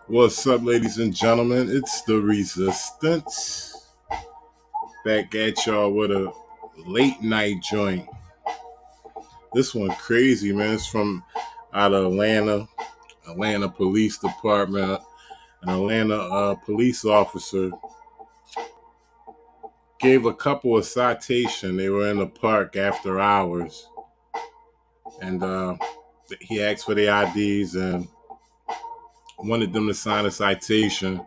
What's up, ladies and gentlemen? It's the Resistance. Back at y'all with a late night joint. This one crazy, man. It's from out of Atlanta Police Department. An Atlanta police officer gave a couple a citation. They were in the park after hours. And he asked for their IDs and wanted them to sign a citation.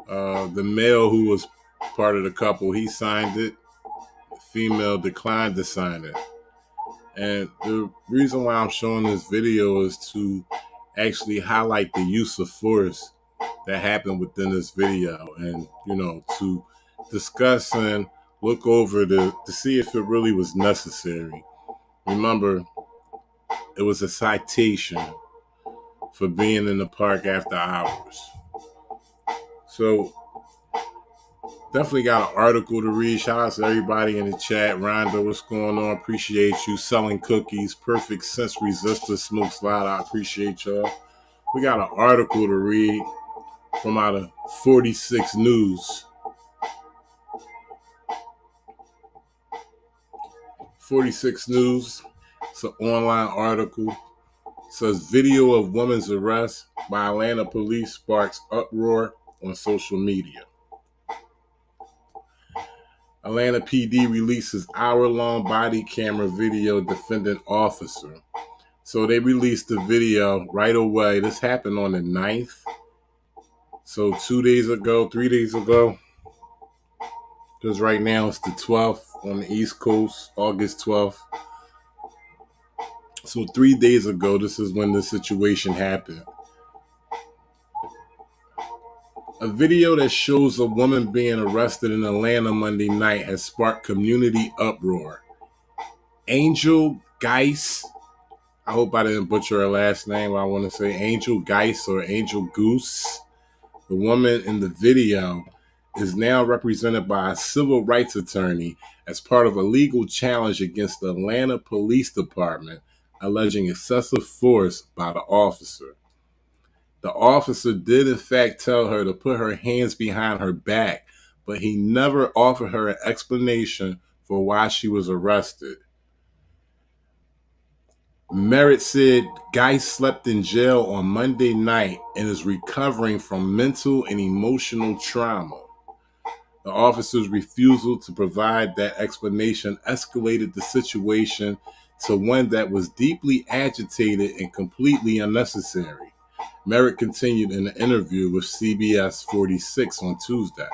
The male who was part of the couple, he signed it. The female declined to sign it. And the reason why I'm showing this video is to actually highlight the use of force that happened within this video, and to discuss and look over to see if it really was necessary. Remember, it was a citation for being in the park after hours. So definitely got an article to read. Shout out to everybody in the chat. Rhonda, what's going on? Appreciate you. Selling Cookies, Perfect Sense Resistor, Smoke Slide. I appreciate y'all. We got an article to read from out of 46 News. 46 News. It's an online article. It says video of woman's arrest by Atlanta police sparks uproar on social media. Atlanta PD releases hour-long body camera video defendant officer. So they released the video right away. This happened on the 9th. So 3 days ago, because right now it's the 12th on the East Coast, August 12th. So 3 days ago, this is when the situation happened. A video that shows a woman being arrested in Atlanta Monday night has sparked community uproar. Angel Geis, I hope I didn't butcher her last name. I want to say Angel Geis or Angel Goose. The woman in the video is now represented by a civil rights attorney as part of a legal challenge against the Atlanta Police Department alleging excessive force by the officer. The officer did in fact tell her to put her hands behind her back, but he never offered her an explanation for why she was arrested. Merritt said Geis slept in jail on Monday night and is recovering from mental and emotional trauma. The officer's refusal to provide that explanation escalated the situation to one that was deeply agitated and completely unnecessary. Merritt continued in an interview with CBS 46 on Tuesday.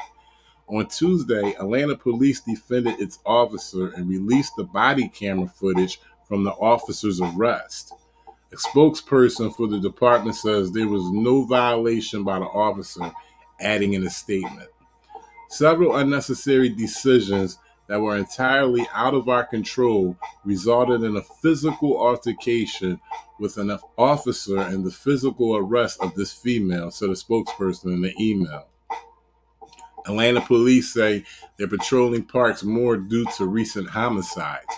On Tuesday, Atlanta police defended its officer and released the body camera footage from the officer's arrest. A spokesperson for the department says there was no violation by the officer, adding in a statement. Several unnecessary decisions that were entirely out of our control resulted in a physical altercation with an officer and the physical arrest of this female, said a spokesperson in the email. Atlanta police say they're patrolling parks more due to recent homicides.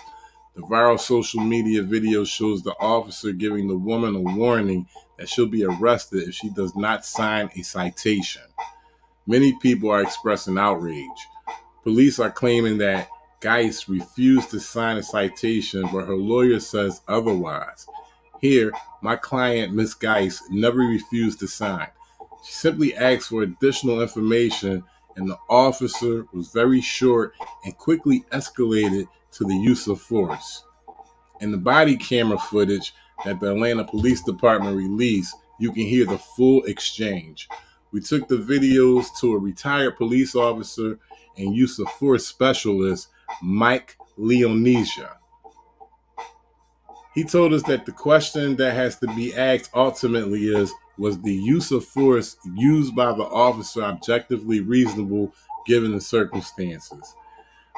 The viral social media video shows the officer giving the woman a warning that she'll be arrested if she does not sign a citation. Many people are expressing outrage. Police are claiming that Geis refused to sign a citation, but her lawyer says otherwise. Here, my client, Ms. Geis, never refused to sign. She simply asked for additional information, and the officer was very short and quickly escalated to the use of force. In the body camera footage that the Atlanta Police Department released, you can hear the full exchange. We took the videos to a retired police officer and use of force specialist, Mike Leonesia. He told us that the question that has to be asked ultimately is, was the use of force used by the officer objectively reasonable given the circumstances?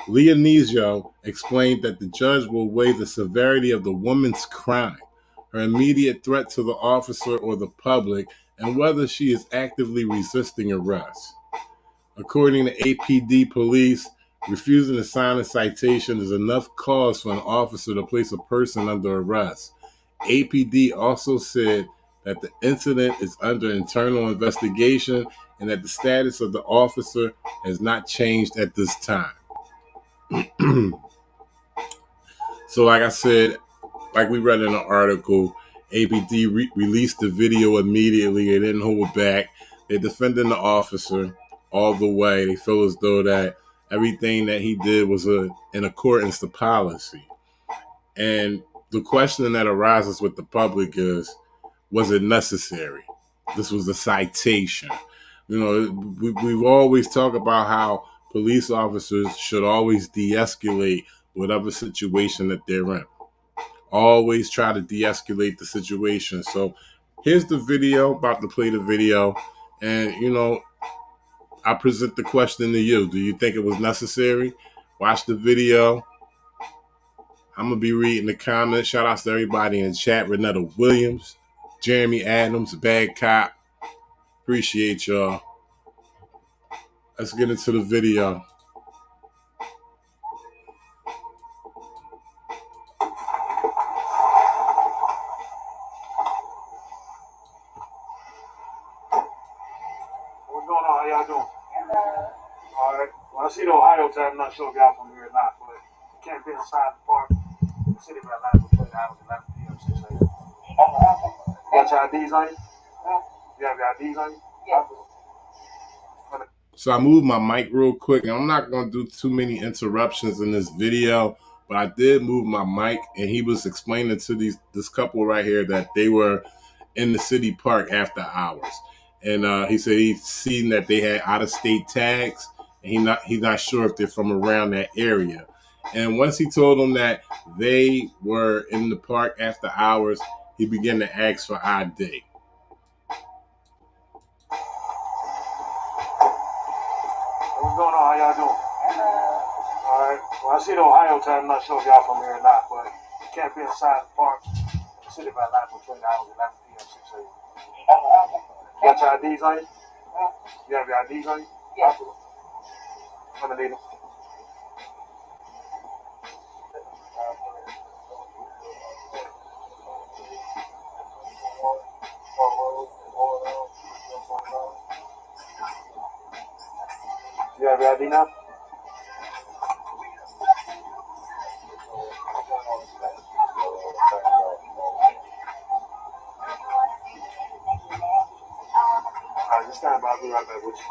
Leonesia explained that the judge will weigh the severity of the woman's crime, her immediate threat to the officer or the public, and whether she is actively resisting arrest. According to APD police, Refusing to sign a citation is enough cause for an officer to place a person under arrest. APD also said that the incident is under internal investigation and that the status of the officer has not changed at this time. So like I said, like we read in the article, APD released the video immediately. They didn't hold back. They're defending the officer all the way. They feel as though that everything that he did was in accordance to policy. And the question that arises with the public is, was it necessary? This was a citation. You know, we've always talked about how police officers should always de-escalate whatever situation that they're in. Always try to de-escalate the situation. So here's the video, about to play the video. And, you know, I present the question to you. Do you think it was necessary? Watch the video. I'm going to be reading the comments. Shout outs to everybody in the chat. Renetta Williams, Jeremy Adams, Bad Cop. Appreciate y'all. Let's get into the video. What's going on? How y'all doing? Hello. All right. Well, I see the Ohio tag. I'm not sure if y'all from here or not, but you can't be inside the park. The city got live between hours 11 p.m. 6 a.m. You got your IDs on you? You have your IDs on you? Yes. So I moved my mic real quick, and I'm not going to do too many interruptions in this video, but I did move my mic, and he was explaining to this couple right here that they were in the city park after hours. And he said he's seen that they had out-of-state tags, and he's not sure if they're from around that area. And once he told them that they were in the park after hours, he began to ask for ID. What's going on? How y'all doing? Hello. All right. Well, I see the Ohio tag. I'm not sure if y'all from here or not, but you can't be inside the park. The city got live between hours 11 p.m. 6 a.m. You got your IDs on you? You have your IDs on you? Yes. I'm gonna need them. You have your ID now? Alright, just stand by. I'll be right back with you.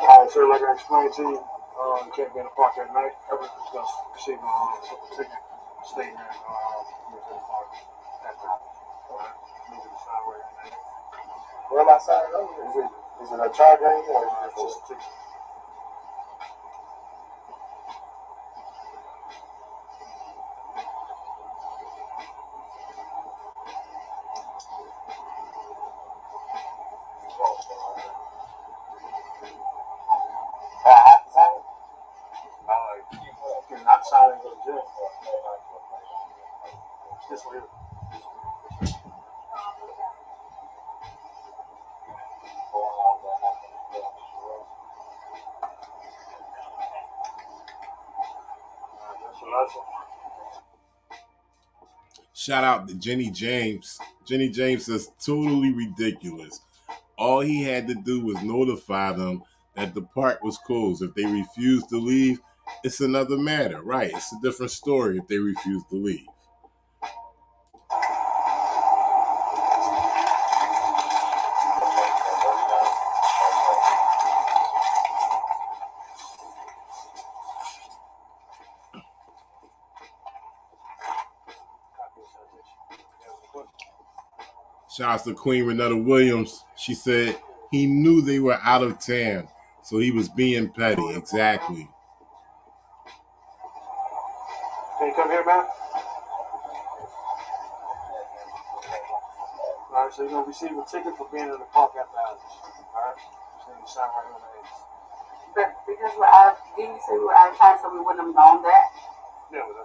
Alright, sir, like I explained to you, you can't be in the park at night. Everyone's going to receive a ticket statement in the park at night. Alright, need to sign where you're at. Where am I signing up? Is it a charge or is it just a ticket? Not signing go to jail. This way. Shout out to Jenny James. Jenny James says, totally ridiculous. All he had to do was notify them that the park was closed. If they refused to leave, it's another matter. Right, it's a different story if they refuse to leave. Shouts to Queen Renetta Williams. She said he knew they were out of town, so he was being petty. Exactly. Can you come here, man? All right, so you're going to receive a ticket for being in the park after hours. All right? So you sign right here on the edge. But because didn't you say we were out of time, so we wouldn't have known that? Yeah, but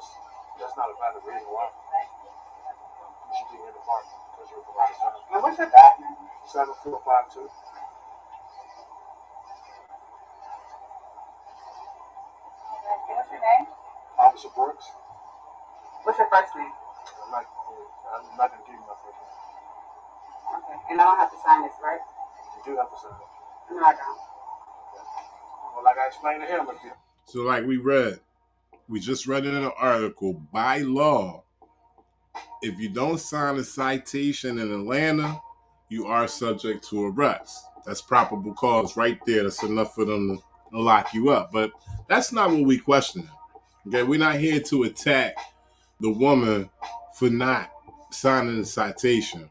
that's not a valid reason why. You should be in the park because you're from out of town. And what's your back name? 7452. And what's your name? Officer Brooks. What's your first name? I'm not going to give you my first name. Okay. And I don't have to sign this, right? You do have to sign it. No, I don't. Well, like I explained to him, So like we just read in an article, by law, if you don't sign a citation in Atlanta, you are subject to arrest. That's probable cause right there. That's enough for them to lock you up. But that's not what we questioning. Okay, we're not here to attack the woman for not signing the citation.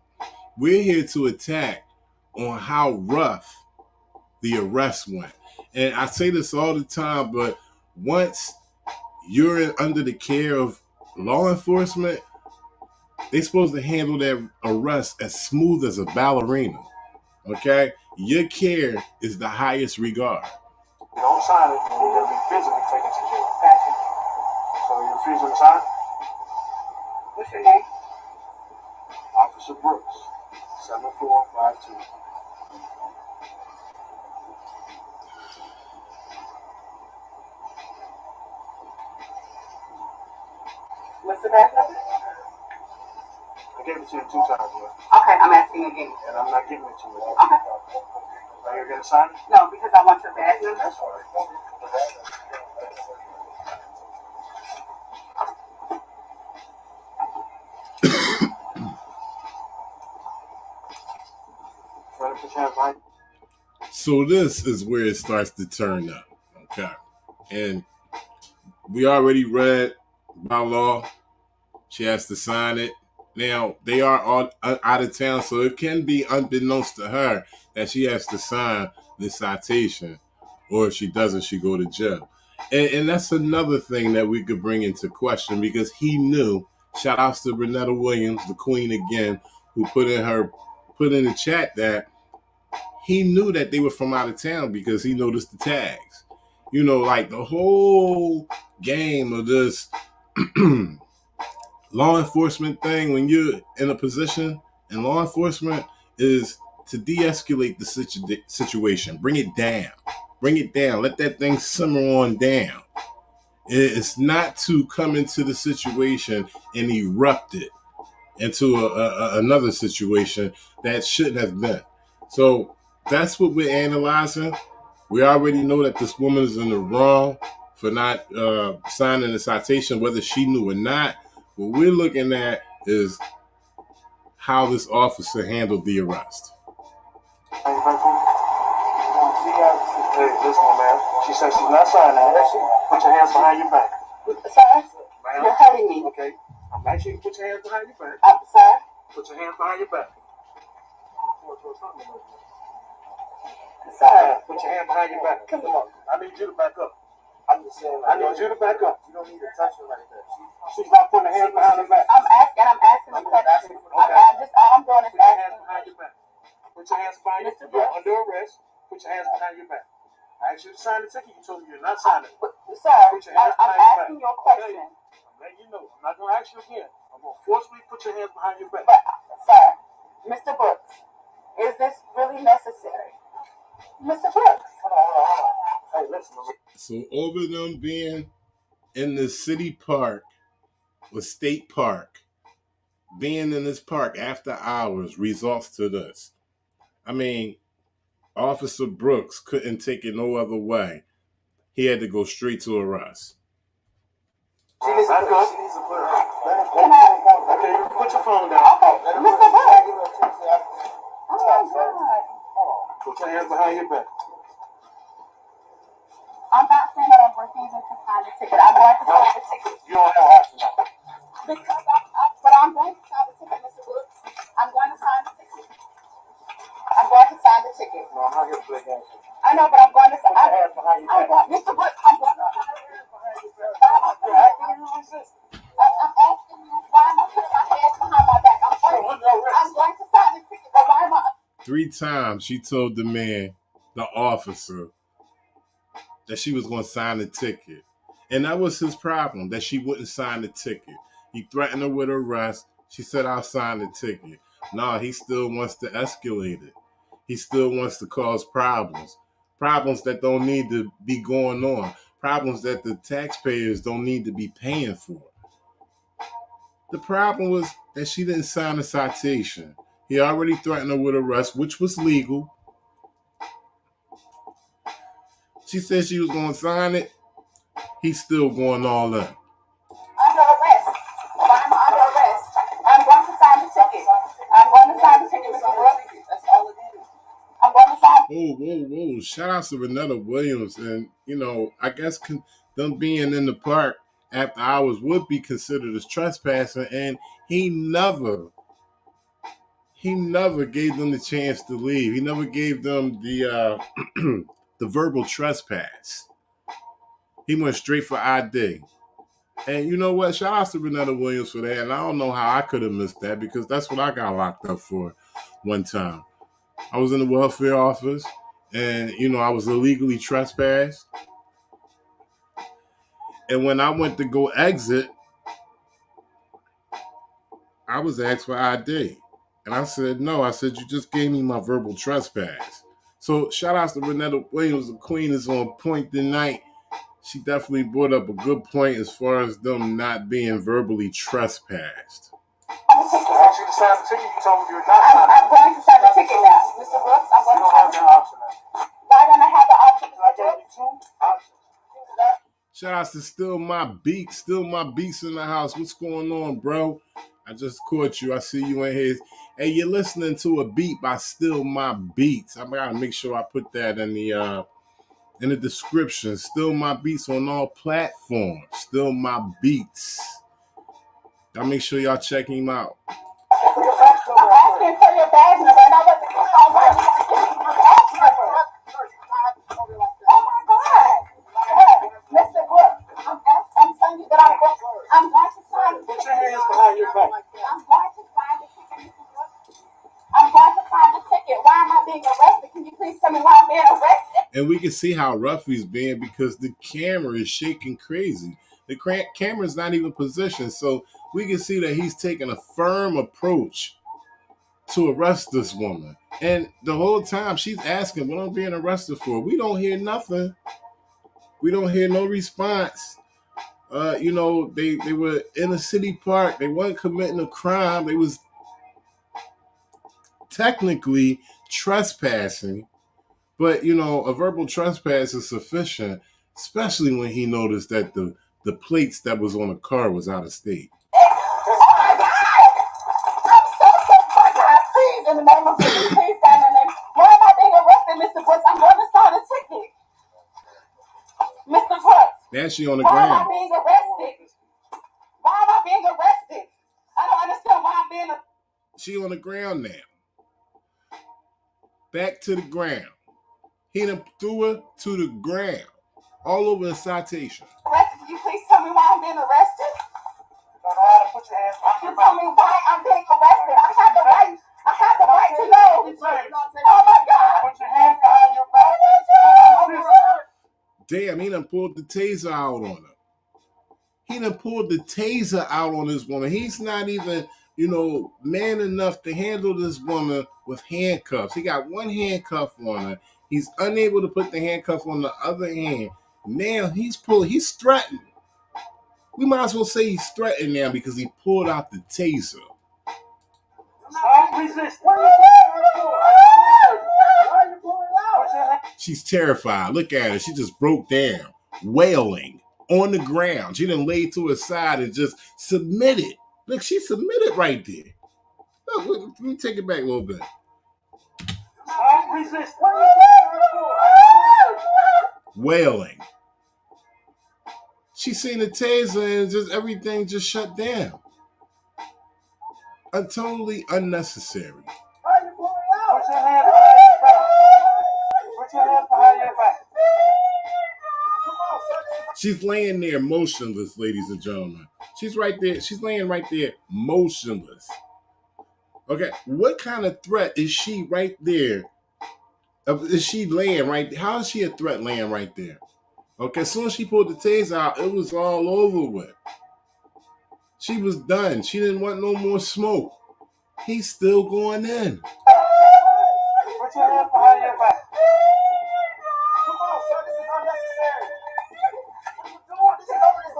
We're here to attack on how rough the arrest went. And I say this all the time, but once you're under the care of law enforcement, they're supposed to handle that arrest as smooth as a ballerina. Okay? Your care is the highest regard. you don't sign it, you're going to be physically taken to jail. So you refuse to sign? What's your name? Officer Brooks, 7452. What's the back number? I gave it to you 2 times, yeah. Okay, I'm asking again. And I'm not giving it to you. Okay. Are you going to sign it? No, because I want your badge number. That's fine. Ready to put your hands behind you? So this is where it starts to turn up. Okay. And we already read by law, she has to sign it. Now, they are all out of town, so it can be unbeknownst to her that she has to sign the citation, or if she doesn't, she go to jail. And that's another thing that we could bring into question, because he knew, shout outs to Renetta Williams, the queen again, who put in the chat that he knew that they were from out of town because he noticed the tags. You know, like the whole game of this law enforcement thing, when you're in a position in law enforcement, is to de-escalate the situation. Bring it down. Bring it down. Let that thing simmer on down. It's not to come into the situation and erupt it into another situation that shouldn't have been. So that's what we're analyzing. We already know that this woman is in the wrong for not signing the citation, whether she knew or not. What we're looking at is how this officer handled the arrest. Hey, listen, man. She said she's not signing it. Put your hands behind your back. Sir, you're hurting me. Okay. I'm asking you to put your hands behind your back. Sir, Put your hands behind your back. sir, Put your hand behind your back. Come on. I need you to back up. I'm just saying, I need you to back up. you don't need to touch her like that. She's not putting her hands behind her back. I'm asking a question. All I'm doing is Put your hands asking. behind your back. Put your hands behind your back. You're under arrest. Put your hands behind your back. I asked you to sign the ticket. You told me you're not signing it. Sir, I'm asking you a question. I'm letting you know. I'm not going to ask you again. I'm going to forcefully put your hands behind your back. But, sir, Mr. Brooks, is this really necessary? Mr. Brooks. Hold on. Hey, listen. So over them being in the city park or state park, being in this park after hours results to this. I mean, Officer Brooks couldn't take it no other way. He had to go straight to arrest. She needs to Back up. put her. Okay, you can put your phone down. Okay, Mr. Brooks. Oh, my God. Put your hands behind your back. I'm not saying that I'm refusing to sign the ticket. I'm going to sign the ticket. You don't have a option now. But I'm going to sign the ticket, Mr. Brooks. I'm going to sign the ticket. I'm going to sign the ticket. No, I'm not here to play games. I know, but I'm going to sign. Put your hands behind your back. Mr. Brooks, I'm going to sign the ticket. You're acting in resistance. I'm asking you why I'm putting my hands behind my back. I'm going to sign the ticket. 3 times she told the man, the officer, that she was going to sign the ticket. And that was his problem, that she wouldn't sign the ticket. He threatened her with arrest. She said, I'll sign the ticket. No, he still wants to escalate it. He still wants to cause problems. Problems that don't need to be going on. Problems that the taxpayers don't need to be paying for. The problem was that she didn't sign the citation. He already threatened her with arrest, which was legal. She said she was going to sign it. He's still going all in. Under arrest. I'm under arrest. I'm going to sign the ticket. I'm going to sign the ticket, Mr. Brooks. That's all it is. I'm going to sign. Whoa. Shout out to Renetta Williams. And, I guess them being in the park after hours would be considered as trespassing. And he never gave them the chance to leave. He never gave them the the verbal trespass. He went straight for ID. And you know what? Shout out to Renetta Williams for that. And I don't know how I could have missed that, because that's what I got locked up for one time. I was in the welfare office and, I was illegally trespassed. And when I went to go exit, I was asked for ID. And I said, no. I said, you just gave me my verbal trespass. So shout out to Renetta Williams. The queen is on point tonight. She definitely brought up a good point as far as them not being verbally trespassed. I asked you to sign the ticket. You told me you were not signing. I'm going to sign the ticket now, Mr. Brooks. I'm going to sign the ticket. Why don't I have the option? I gave you 2 options. Shout out to Still My Beats in the house. What's going on, bro? I just caught you. I see you in here. Hey, you're listening to a beat by Still My Beats. I gotta make sure I put that in the description. Still My Beats on all platforms. Still My Beats. Y'all make sure y'all check him out. I'm asking for your badge number, and I wasn't going to badge number. Oh my God. Mr. Brooks, I'm telling you that I'm going to sign the ticket. Put your hands behind your back. I'm going to sign the ticket, Mr. Brooks. I'm going to sign the ticket. Why am I being arrested? Can you please tell me why I'm being arrested? And we can see how rough he's being because the camera is shaking crazy. The camera's not even positioned, so we can see that he's taking a firm approach to arrest this woman. And the whole time she's asking, what I'm being arrested for? We don't hear nothing. We don't hear no response. They were in a city park. They weren't committing a crime. They was technically trespassing. But, a verbal trespass is sufficient, especially when he noticed that the plates that was on the car was out of state. Oh my God! I'm so my God, please, in the name of Jesus, please sign my name. Why am I being arrested, Mr. Brooks? I'm going to sign a ticket. Mr. Brooks. Now she on the Why ground. am I being arrested? Why am I being arrested? I don't understand why I'm being arrested. She on the ground now. Back to the ground. He done threw her to the ground. All over the citation. Can you please tell me why I'm being arrested? You don't know how to put your hands behind You your tell back. me why I'm being arrested. I have the right to know. Oh my God. Put your hands behind your back. Damn, he done pulled the taser out on her. He done pulled the taser out on this woman. He's not even, man enough to handle this woman with handcuffs. He got one handcuff on her. He's unable to put the handcuff on the other hand. Now he's threatened. We might as well say he's threatened now because he pulled out the taser. Stop resisting. What are you doing out? She's terrified. Look at her. She just broke down, wailing on the ground. She done laid to her side and just submitted. Look, she submitted right there. Look, let me take it back a little bit. Stop resisting. Wailing. She seen the taser and just everything just shut down. Totally unnecessary. Put your hands behind your back. Put your hands behind your back. She's laying there motionless, ladies and gentlemen. She's right there. She's laying right there motionless. Okay, what kind of threat is she right there? Is she laying right there? How is she a threat laying right there? Okay, as soon as she pulled the taser out, it was all over with. She was done. She didn't want no more smoke. He's still going in. Put your hands behind your back. Come on, sir. This is unnecessary. What are you doing? This is over this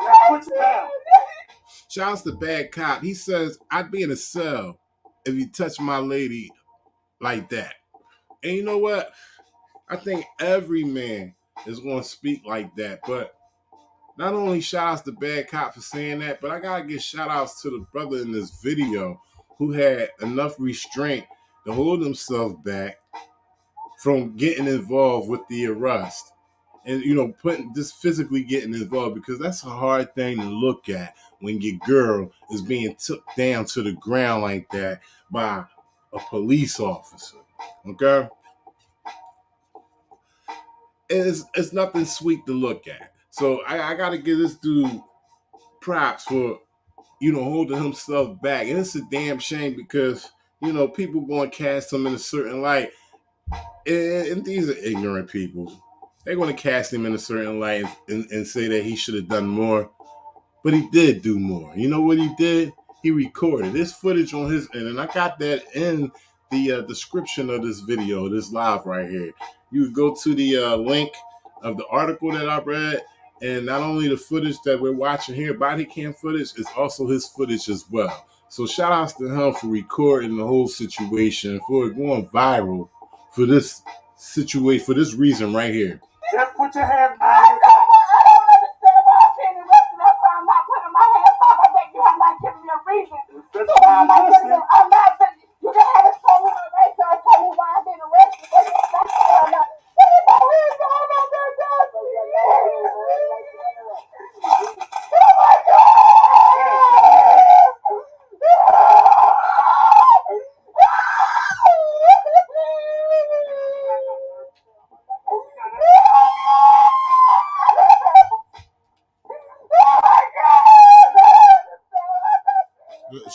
Now put your down. Shouts to Bad Cop. He says, I'd be in a cell if you touch my lady like that. And you know what? I think every man is going to speak like that. But not only shout outs to Bad Cop for saying that, but I got to give shout outs to the brother in this video who had enough restraint to hold himself back from getting involved with the arrest. And, you know, putting just physically getting involved, because that's a hard thing to look at when your girl is being took down to the ground like that by a police officer. Okay? It's nothing sweet to look at. So I got to give this dude props for, you know, holding himself back. And it's a damn shame because, you know, people going to cast him in a certain light. And these are ignorant people. They're going to cast him in a certain light and say that he should have done more. But he did do more. You know what he did? He recorded. There's footage on his end, and I got that in the description of this video, this live right here. You would go to the link of the article that I read, and not only the footage that we're watching here, body cam footage, is also his footage as well. So shout outs to him for recording the whole situation, for it going viral for this situation, for this reason right here. Just put your hands I behind your don't understand why I'm being arrested. That's why I'm not putting my hands on my neck. You have not given me a reason. back. So why am I giving you? I'm not. You can have it told me my rights. So tell me why I'm being arrested. That's why I'm not. What is my hands on my neck? Oh my God!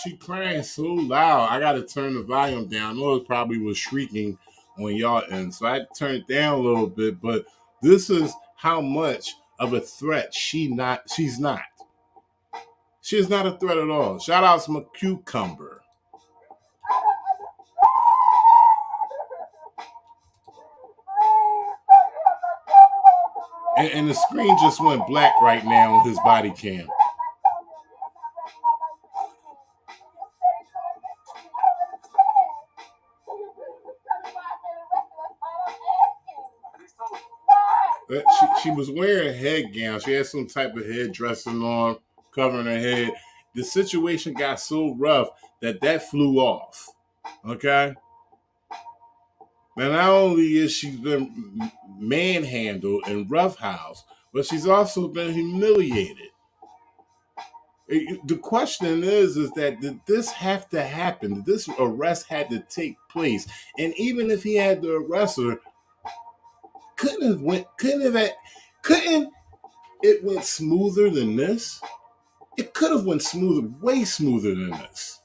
She crying so loud. I gotta turn the volume down. I know it probably was shrieking on y'all end, so I had to turn it down a little bit. But this is how much of a threat she's not. She is not a threat at all. Shout out to my cucumber. And the screen just went black right now on his body cam. She was wearing a head gown. She had some type of head dressing on, covering her head. The situation got so rough that flew off. Okay? Now, not only is she been manhandled and roughhoused, but she's also been humiliated. The question is that did this have to happen? Did this arrest had to take place? And even if he had to arrest her, couldn't it went smoother than this? It could have went smoother, way smoother than this.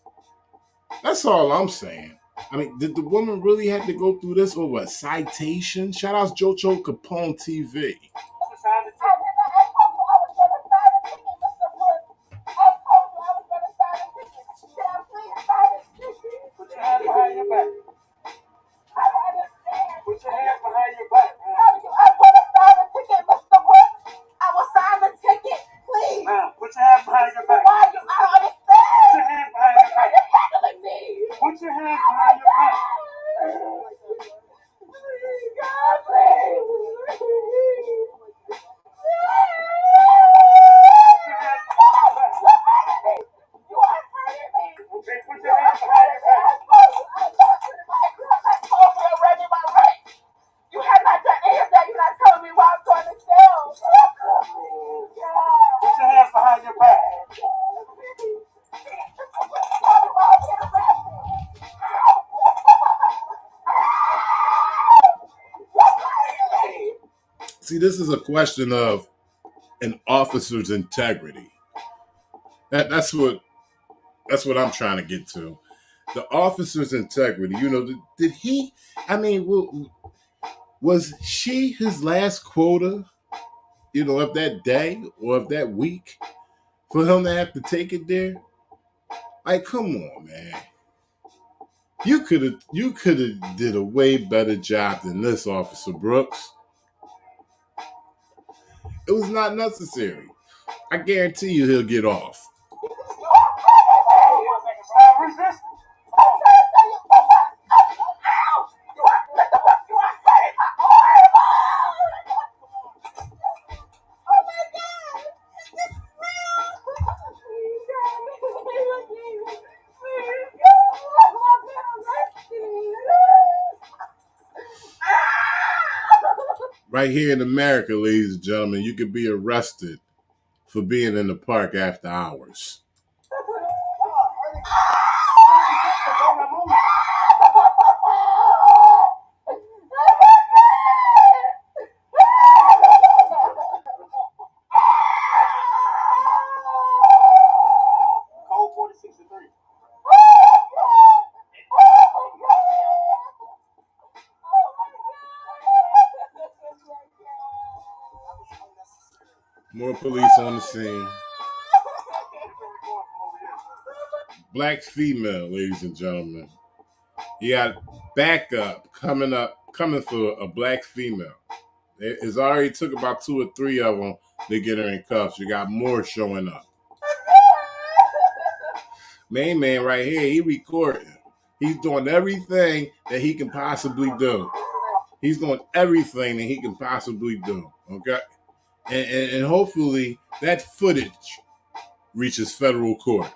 That's all I'm saying. I mean, did the woman really have to go through this over a citation? Shout out to Jocho Capone TV. Put your hands behind your back. Put your hands behind your back. Now, put your hands behind your back. Put your hands behind your back. Put your hands behind your back. Okay, put your hands behind your back. You have not done any of that. You're not telling me why I'm going to jail. Put your hands behind your back. See, this is a question of an officer's integrity. That's what I'm trying to get to. The officer's integrity. Did he? I mean, was she his last quota? Of that day or of that week, for him to have to take it there. Like, come on, man. You could have did a way better job than this, Officer Brooks. It was not necessary. I guarantee you he'll get off. Resist. Right here in America, ladies and gentlemen, you could be arrested for being in the park after hours. Code 4063. More police on the scene. Black female, ladies and gentlemen. You got backup coming for a black female. It's already took about 2 or 3 of them to get her in cuffs. You got more showing up. Main man right here, he recording. He's doing everything that he can possibly do. He's doing everything that he can possibly do. Okay? And hopefully that footage reaches federal court.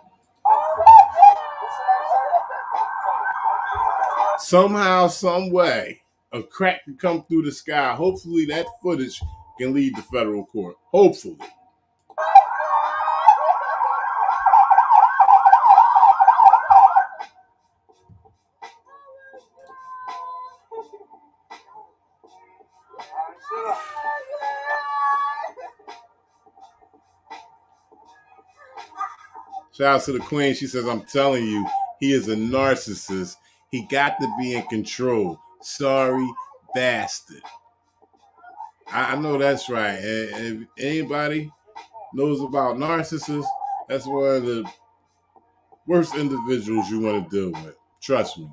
Somehow, some way, a crack can come through the sky. Hopefully that footage can lead to federal court. Hopefully. Shout out to the queen. She says, I'm telling you, he is a narcissist. He got to be in control. Sorry, bastard. I know that's right. And if anybody knows about narcissists, that's one of the worst individuals you want to deal with. Trust me.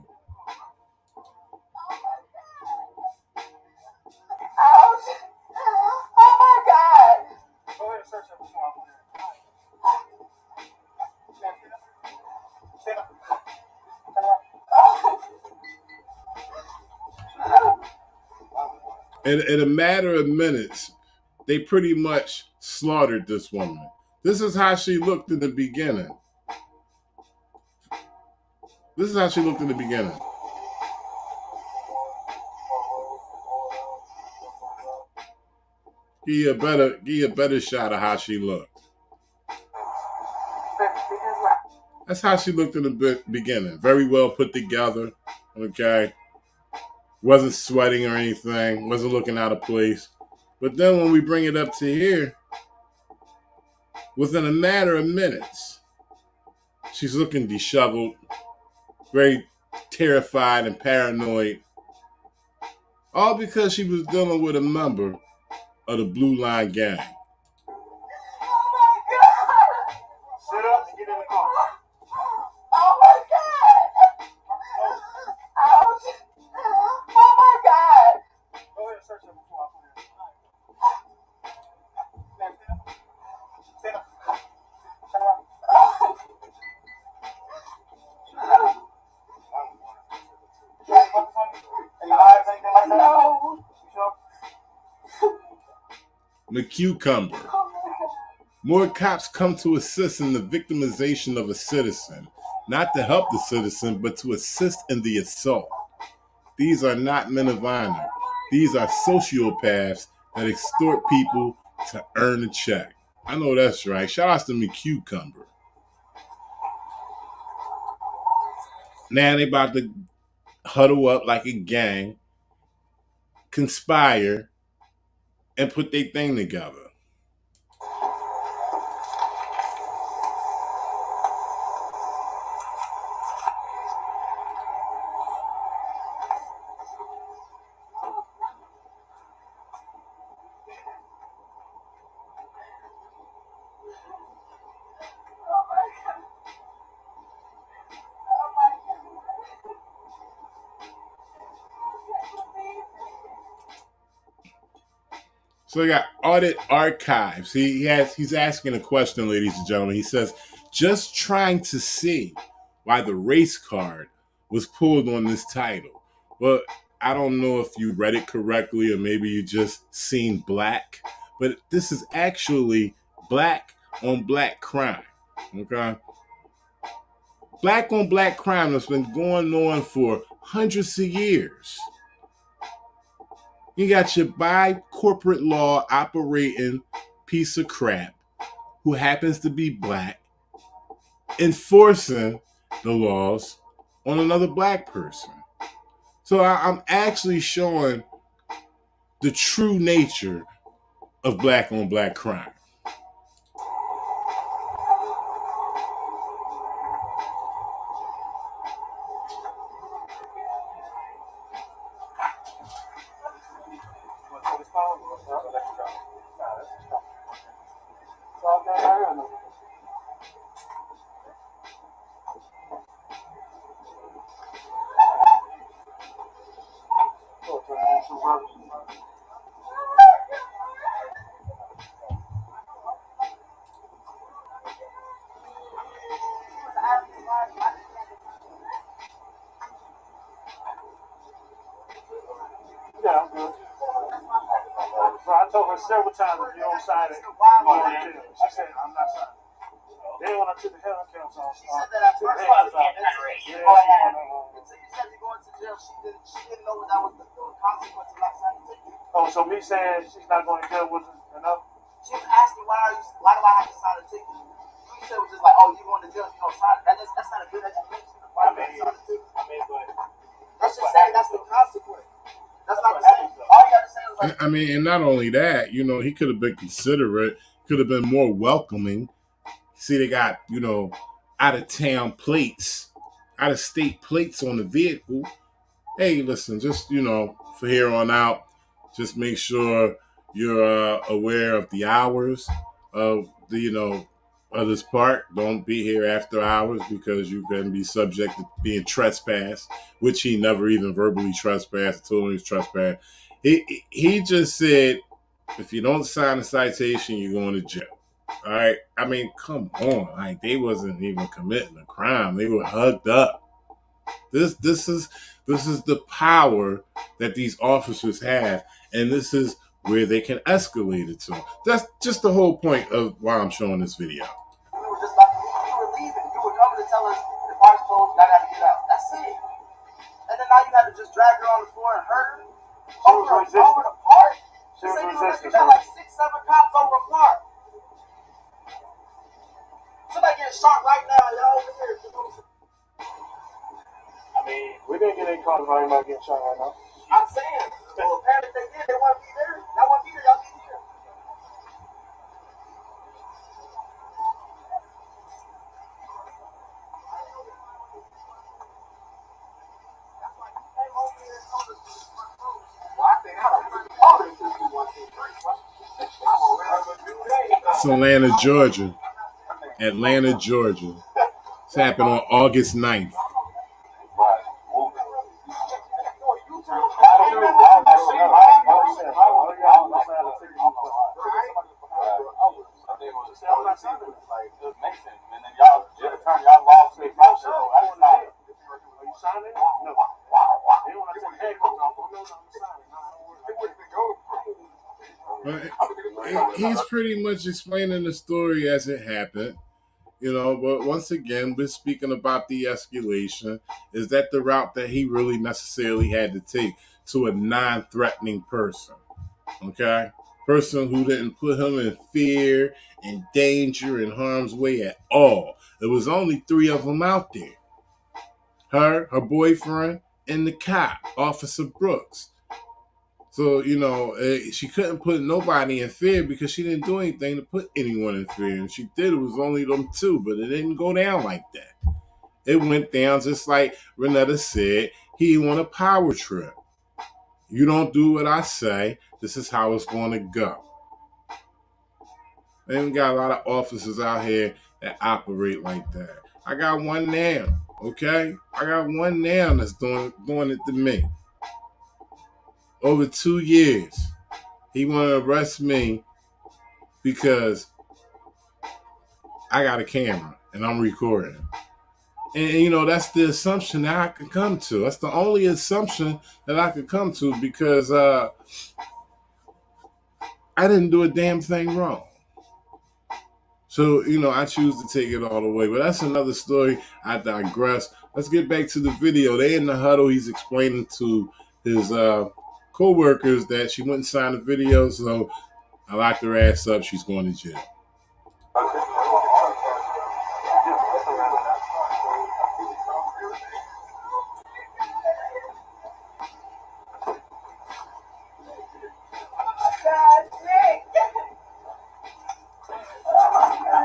In a matter of minutes, they pretty much slaughtered this woman. This is how she looked in the beginning. This is how she looked in the beginning. Give you a better shot of how she looked. That's how she looked in the beginning. Very well put together. Okay. Wasn't sweating or anything. Wasn't looking out of place. But then when we bring it up to here, within a matter of minutes, she's looking disheveled, very terrified and paranoid. All because she was dealing with a member of the Blue Line gang. Sit up and get in the car. Oh my God! Ouch! Oh my God! Go ahead and search it before I put it in. Stand up. Turn around. Any eyes, anything like that? No. You sure? McCucumber. More cops come to assist in the victimization of a citizen, not to help the citizen, but to assist in the assault. These are not men of honor. These are sociopaths that extort people to earn a check. I know that's right. Shout out to McCucumber. Now they about to huddle up like a gang, conspire, and put their thing together. So I got audit archives. He's asking a question, ladies and gentlemen. He says, just trying to see why the race card was pulled on this title. Well, I don't know if you read it correctly or maybe you just seen black, but this is actually black on black crime. Okay? Black on black crime that's been going on for hundreds of years. You got your by corporate law operating piece of crap who happens to be black enforcing the laws on another black person. So I'm actually showing the true nature of black on black crime. Yeah, I'm good. So I told her several times, if you don't sign it, you're going to jail. She said, I'm not signing. Then when I took the health accounts off, She said that at first. yeah, she You said you're going to jail. She didn't know that was the consequence of not signing the ticket. Oh, so me saying she's not going to jail wasn't enough? She was asking why do I have to sign a ticket? You said it was just like, oh, you going to jail if you don't sign it. That's not a good explanation. Why do you sign a ticket? But That's just saying that's the consequence. That's not the same. All you got to say was like, I mean, and not only that, he could have been considerate, could have been more welcoming. See, they got, out of town plates, out of state plates on the vehicle. Hey, listen, just, for here on out, just make sure you're aware of the hours of of this park. Don't be here after hours because you can be subject to being trespassed, which he never even verbally trespassed. I told him he was trespassed. He just said, if you don't sign a citation, you're going to jail. All right. I mean, come on. Like, they wasn't even committing a crime. They were hugged up. This is the power that these officers have, and this is where they can escalate it to. That's just the whole point of why I'm showing this video. we were just like, you were leaving. You were coming to tell us the park's closed, I got to get out. That's it. And then now you had to just drag her on the floor and hurt her over the park. she You was said you resisting. got like 6-7 cops over a park. Somebody getting shot right now, y'all over here. I mean, we didn't get any calls about anybody getting shot right now. I'm saying, well, apparently they did. They want to be there. Y'all want to be there. Y'all be here. That's why you came over here and told us to well, I think I don't really call it 2, 1, 2, 3. It's Atlanta, Georgia. Atlanta, Georgia. It's happened on August 9th. He's pretty much explaining the story as it happened. But once again, we're speaking about the escalation. Is that the route that he really necessarily had to take to a non-threatening person? Okay? Person who didn't put him in fear and danger and harm's way at all. There was only 3 of them out there. Her boyfriend, and the cop, Officer Brooks. So, she couldn't put nobody in fear because she didn't do anything to put anyone in fear. And she did, it was only them 2, but it didn't go down like that. It went down just like Renetta said, he on a power trip. You don't do what I say, this is how it's going to go. And we got a lot of officers out here that operate like that. I got one now, okay? I got one now that's doing it to me. Over 2 years. He want to arrest me because I got a camera and I'm recording. And that's the assumption that I could come to. That's the only assumption that I could come to because I didn't do a damn thing wrong. So, I choose to take it all away. But that's another story. I digress. Let's get back to the video. They in the huddle. He's explaining to his co-workers that she wouldn't sign the video. So I locked her ass up. She's going to jail.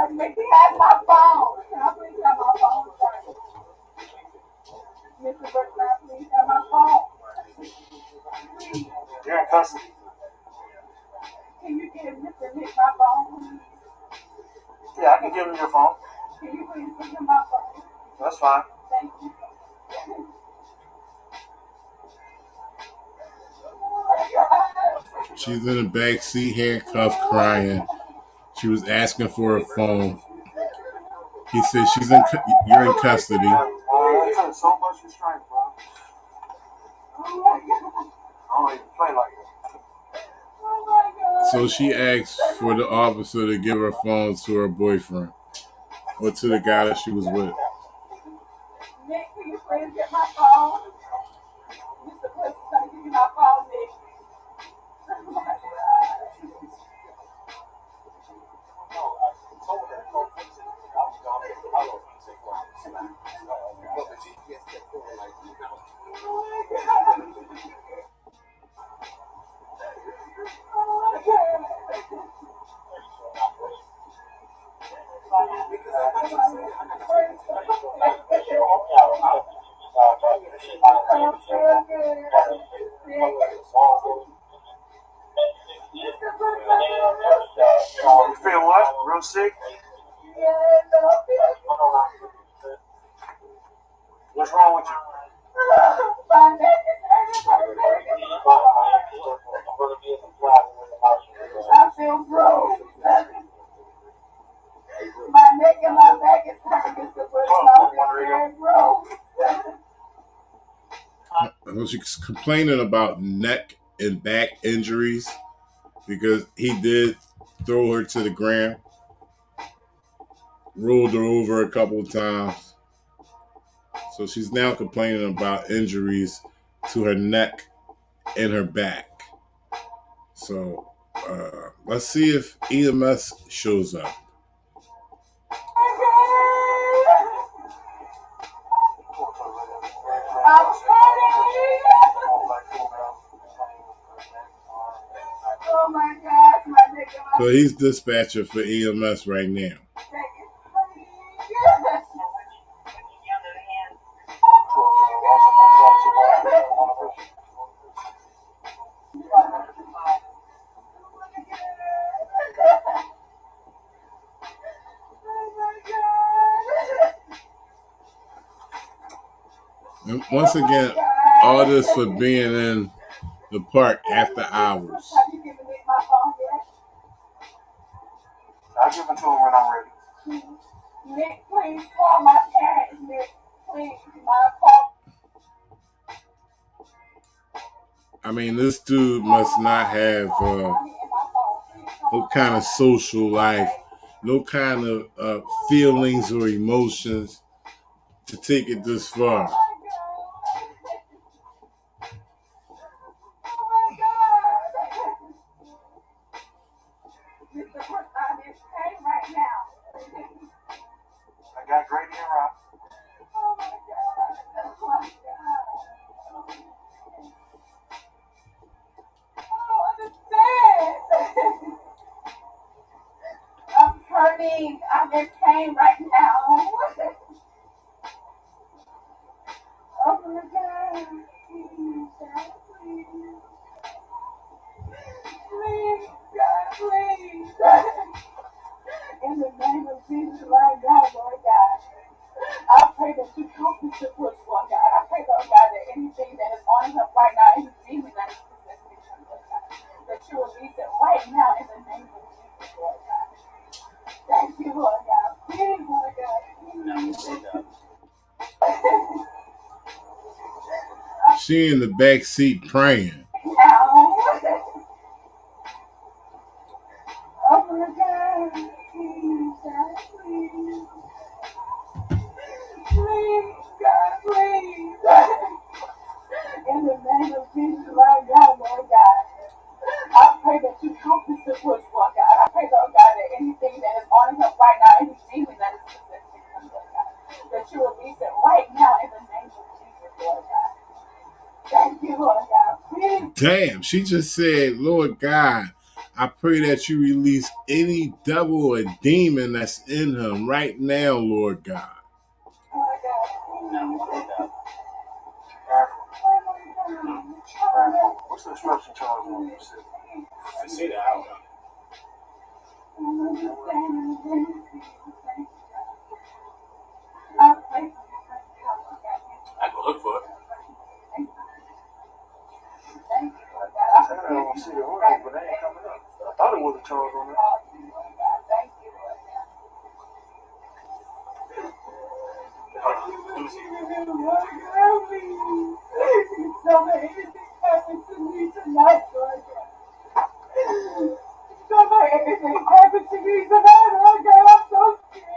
Nick, he has my phone. Can I please have my phone? Mr. Brooks, can I please have my phone? You're in custody. Can you give Mr. Nick my phone, please? Yeah, I can give him your phone. Can you please give him my phone? That's fine. Thank you. She's in the back seat, handcuffed, crying. She was asking for her phone. He said, you're in custody. It took so much restraint, bro. I don't even play like that. So she asked for the officer to give her phone to her boyfriend or to the guy that she was with. Nick, can you please get my phone? Mr. Brooks is trying to give you my phone, Nick. Oh my God. You feel what? Real sick? What's wrong with you? My neck is hurting. I feel broke. My neck and my back is hurting. Mr. Brooks, I'm broke. She's complaining about neck and back injuries because he did throw her to the ground, rolled her over a couple of times. So she's now complaining about injuries to her neck and her back. So let's see if EMS shows up. Oh my gosh, my neck and my So he's dispatcher for EMS right now. back is hurting. And once again, all this for being in the park after hours. Have you given me my phone yet? I'll give it to him when I'm ready. Nick, please call my parents. Nick, please, my call. I mean, this dude must not have no kind of social life, no kind of feelings or emotions to take it this far. I got Grady and Rock. Oh my God. Oh my God. Oh, understand. I'm hurting. I'm in pain right now. Oh my God. Please, God, please. Please, God, please. In the name of Jesus, Lord God, Lord God. I pray that you help me to push, Lord God. I pray, Lord God, that anything that is on him right now, any demon that is possessing him, Lord God, that you release it right now in the name of Jesus, Lord God. Thank you, Lord God. Please, Lord God. She in the back seat praying. Now. Oh my God. Please, God, please. Please, God, please. In the name of Jesus, right now, Lord God. I pray that you help us to push, Lord God. I pray, Lord God, that anything that is on him right now, any demon that is possessing him, Lord God, that you release it right now in the name of Jesus, Lord God. Thank you, Lord God. Please. Damn, she just said, Lord God, I pray that you release any devil or demon that's in him right now, Lord God. Lord God. What's the instruction charge on you? I see that out. I go look for it. I said I don't see the order, but they ain't coming up. I thought it was a charge on that. Let me see. Don't let anything happen to me tonight, Lord God. Don't let anything happen to me tonight, Lord God. I'm so scared.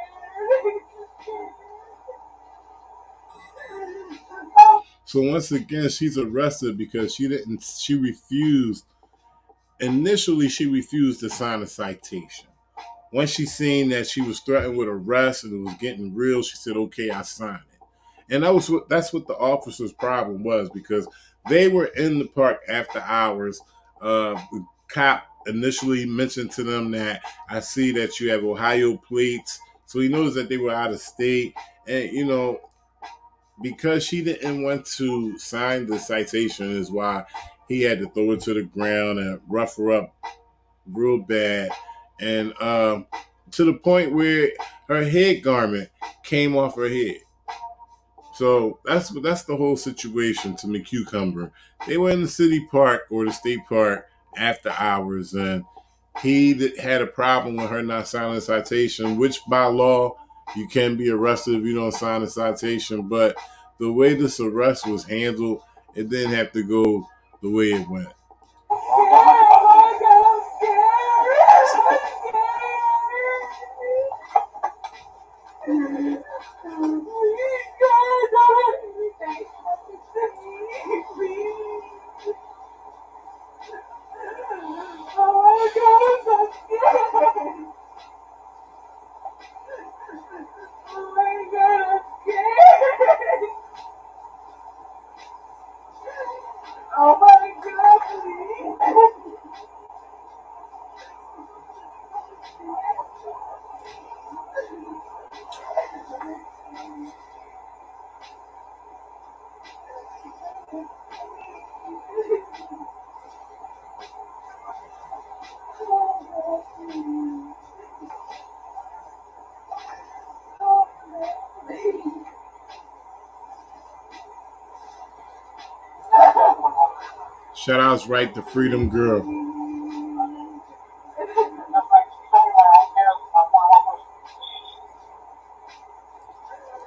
So once again, she's arrested because she refused. Initially, she refused to sign a citation. Once she seen that she was threatened with arrest and it was getting real, she said, okay, I sign it. And that's what the officer's problem was, because they were in the park after hours. The cop initially mentioned to them that I see that you have Ohio plates. So he knows that they were out of state. And, because she didn't want to sign the citation is why he had to throw her to the ground and rough her up real bad. And to the point where her head garment came off her head. So that's the whole situation to McCucumber. They were in the city park or the state park after hours, and he had a problem with her not signing a citation, which by law you can be arrested if you don't sign a citation. But the way this arrest was handled, it didn't have to go the way it went. Oh my God, please. Shout outs right to Freedom Girl.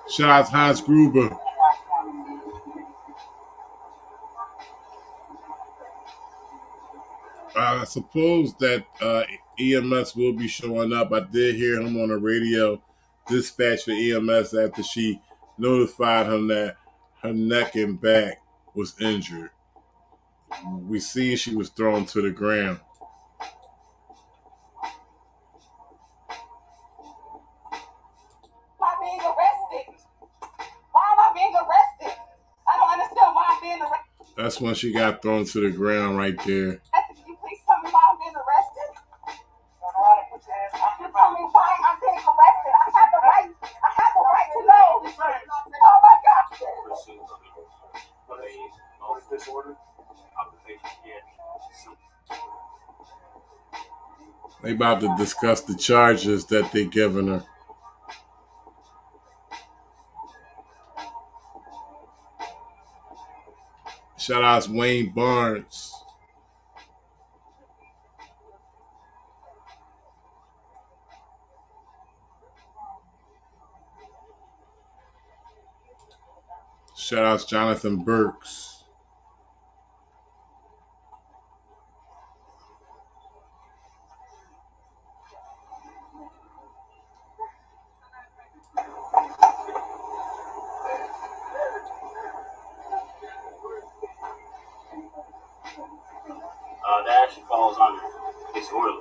Shout outs Hans Gruber. I suppose that EMS will be showing up. I did hear him on the radio dispatch for EMS after she notified him that her neck and back was injured. We seen she was thrown to the ground. Why being arrested? Why am I being arrested? I don't understand why I'm being arrested. That's when she got thrown to the ground right there. Can you please tell me why I'm being arrested? You tell me why I'm being arrested. I have the right. I have the right to know. Oh my God. What is disorder? They about to discuss the charges that they giving her. Shout outs Wayne Barnes. Shout out Jonathan Burks. That actually falls under disorderly.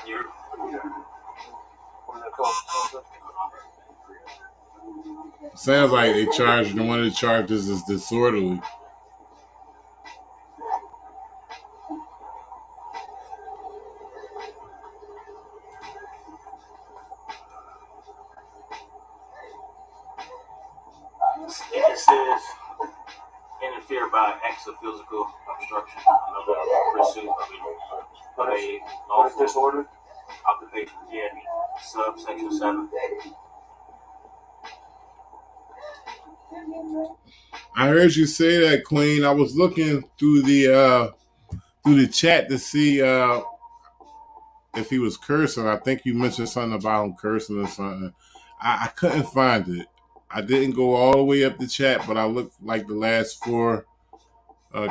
You're What is that called? Sounds like they charged, one of the charges is disorderly. it just says interfere by acts of physical obstruction, another pursuit of a What is disorder? occupation. Yeah, subsection 7. I heard you say that, Queen. I was looking through the chat to see if he was cursing. I think you mentioned something about him cursing or something. I couldn't find it. I didn't go all the way up the chat, but I looked like the last 4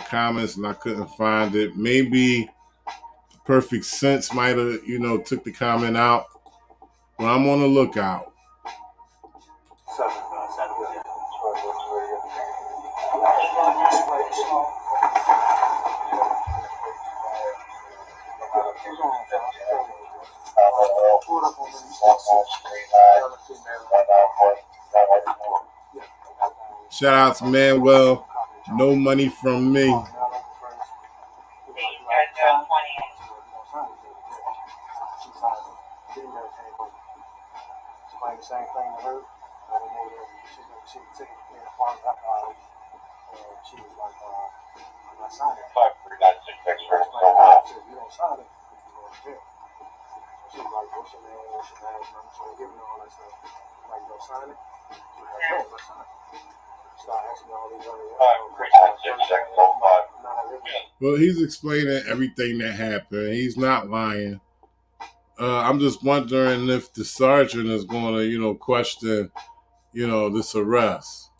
comments and I couldn't find it. Maybe Perfect Sense might have, took the comment out. But I'm on the lookout. 7. Shout out to Manuel. No money from me. Explained the same thing to her. I didn't know that she was taking me in the park alcohol. She was like, I'm not signing. I said, if you don't sign it, you're going to jail. She was like, what's your name? What's your name? I'm trying to give me all that stuff. I'm like, don't sign it? She was like, no, I'm not signing it. Start asking me all these other Well, he's explaining everything that happened. He's not lying. I'm just wondering if the sergeant is going to, question, this arrest.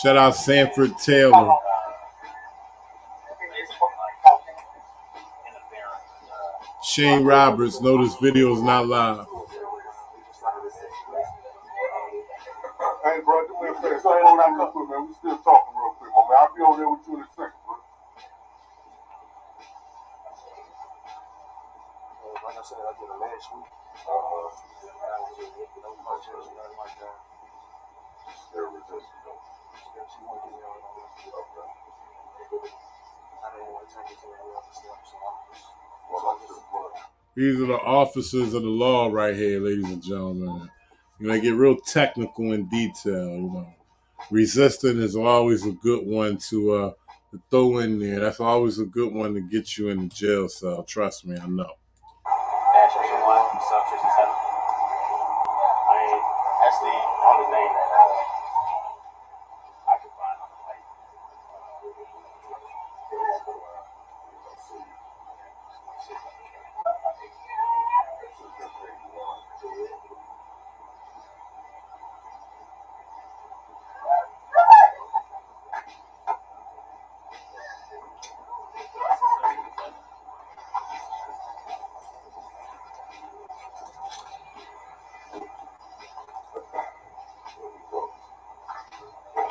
Shout out Sanford Taylor. Shane Roberts, no, this video is not live. Hey, bro, do me a favor. Stay on that couple, man. We still talking real quick, man. I'll be over there with you in a second, bro. Like I said, I did it last week. No punches, nothing like that. They're resisting, though. She won't give me all that. I didn't want to take it to any other steps, so I just. These are the officers of the law right here, ladies and gentlemen. They get real technical in detail, Resisting is always a good one to throw in there. That's always a good one to get you in the jail cell. Trust me, I know. Dash 81, subsection 7. That's the only thing that I could find on the plate.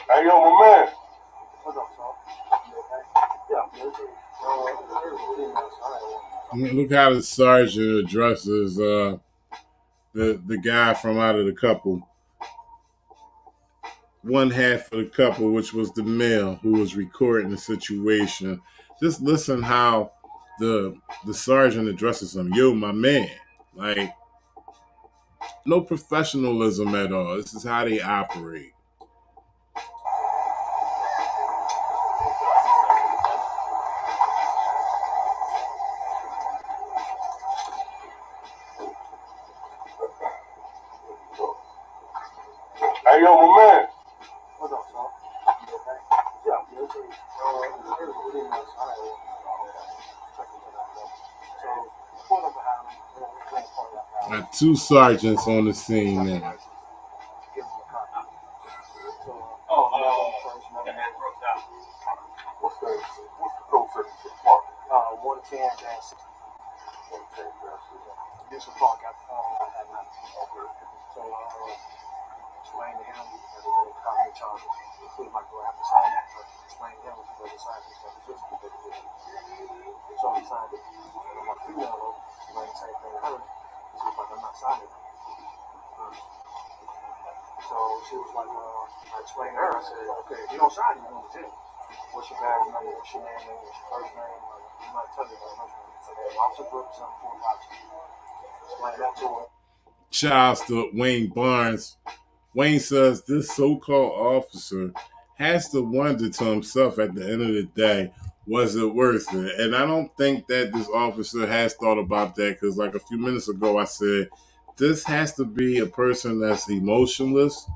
Hey, yo, my man. What's up, Saul? Yeah. Look how the sergeant addresses the guy from out of the couple. One half of the couple, which was the male who was recording the situation. Just listen how the sergeant addresses him. Yo, my man. Like, no professionalism at all. This is how they operate. yo, my man. What's up, son? Yeah, I'm good. There's a female, so I had to check into that. So, pulled up behind me. Got two sergeants on the scene now. Give him a copy. So, first, the man broke down. What's the code for the park? 110-60. This was park at night. So, explained to him that he was going to come here charges. He was like, do I have to sign that? But explained to him if he doesn't sign this, then the physical that he did. So he signed it. And my female though, explained the same thing to her. She was like, I'm not signing it. So she was like, I explained to her, I said, okay, if you don't sign it, you're going to jail. What's your badge number? What's your name? What's your first name? I'm not telling you my first name. Officer Brooks, 745. Explain that to her. Shouts to Wayne Barnes. Wayne says this so-called officer has to wonder to himself at the end of the day, was it worth it? And I don't think that this officer has thought about that, because like a few minutes ago I said, this has to be a person that's emotionless,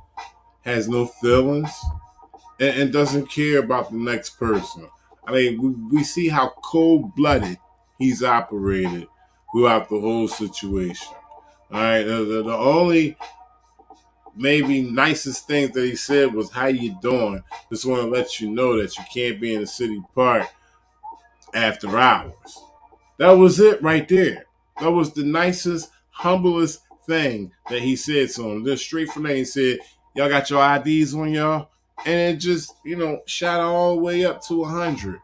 has no feelings, and doesn't care about the next person. I mean, we see how cold-blooded he's operated throughout the whole situation. All right, the only maybe nicest things that he said was, how you doing? Just want to let you know that you can't be in the city park after hours. That was it right there. That was the nicest, humblest thing that he said to him. Then straight from there, he said, y'all got your IDs on y'all? And it just, shot all the way up to 100.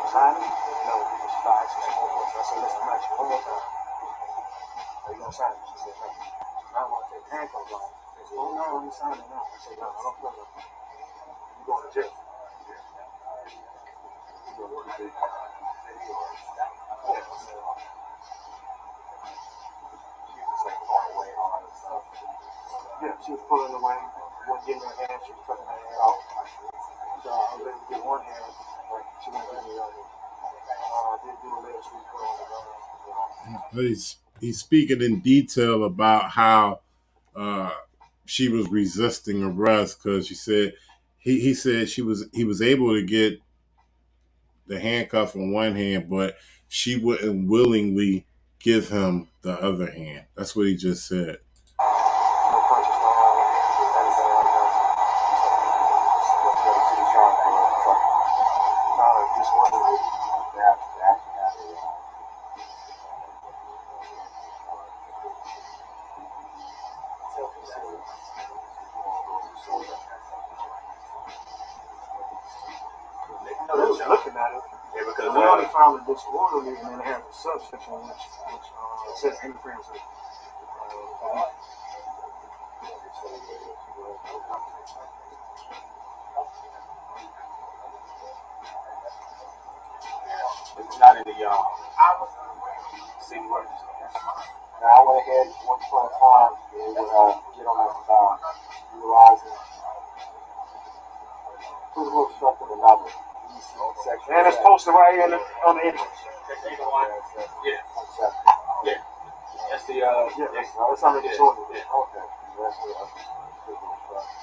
Sign it? No, because she started asking some more questions. I said, listen, I'm asking one more time. Are you going to sign it? She said, no. I want to take handcuffs off. She said, oh, no, let me sign it now. I said, no, I don't feel like you're going to jail. Yeah, she was pulling away. Wasn't getting her hand. She was cutting her hand off. So I was able to get one hand. She wouldn't give me the other. Did do the leg sweep, put on the gun. He's speaking in detail about how she was resisting arrest, because she said he said he was able to get the handcuff in one hand, but she wouldn't willingly give him the other hand. That's what he just said. Looking at it, because we only found a disorderly, and then they have a subsection which says interference with it's not in the city work. Now I went ahead once upon a time and get on that utilizing physical obstruction and another. And it's posted right here on the entrance. Yeah. Yeah. That's the That's on the disorder. Yeah. Okay. That's the physical obstruction.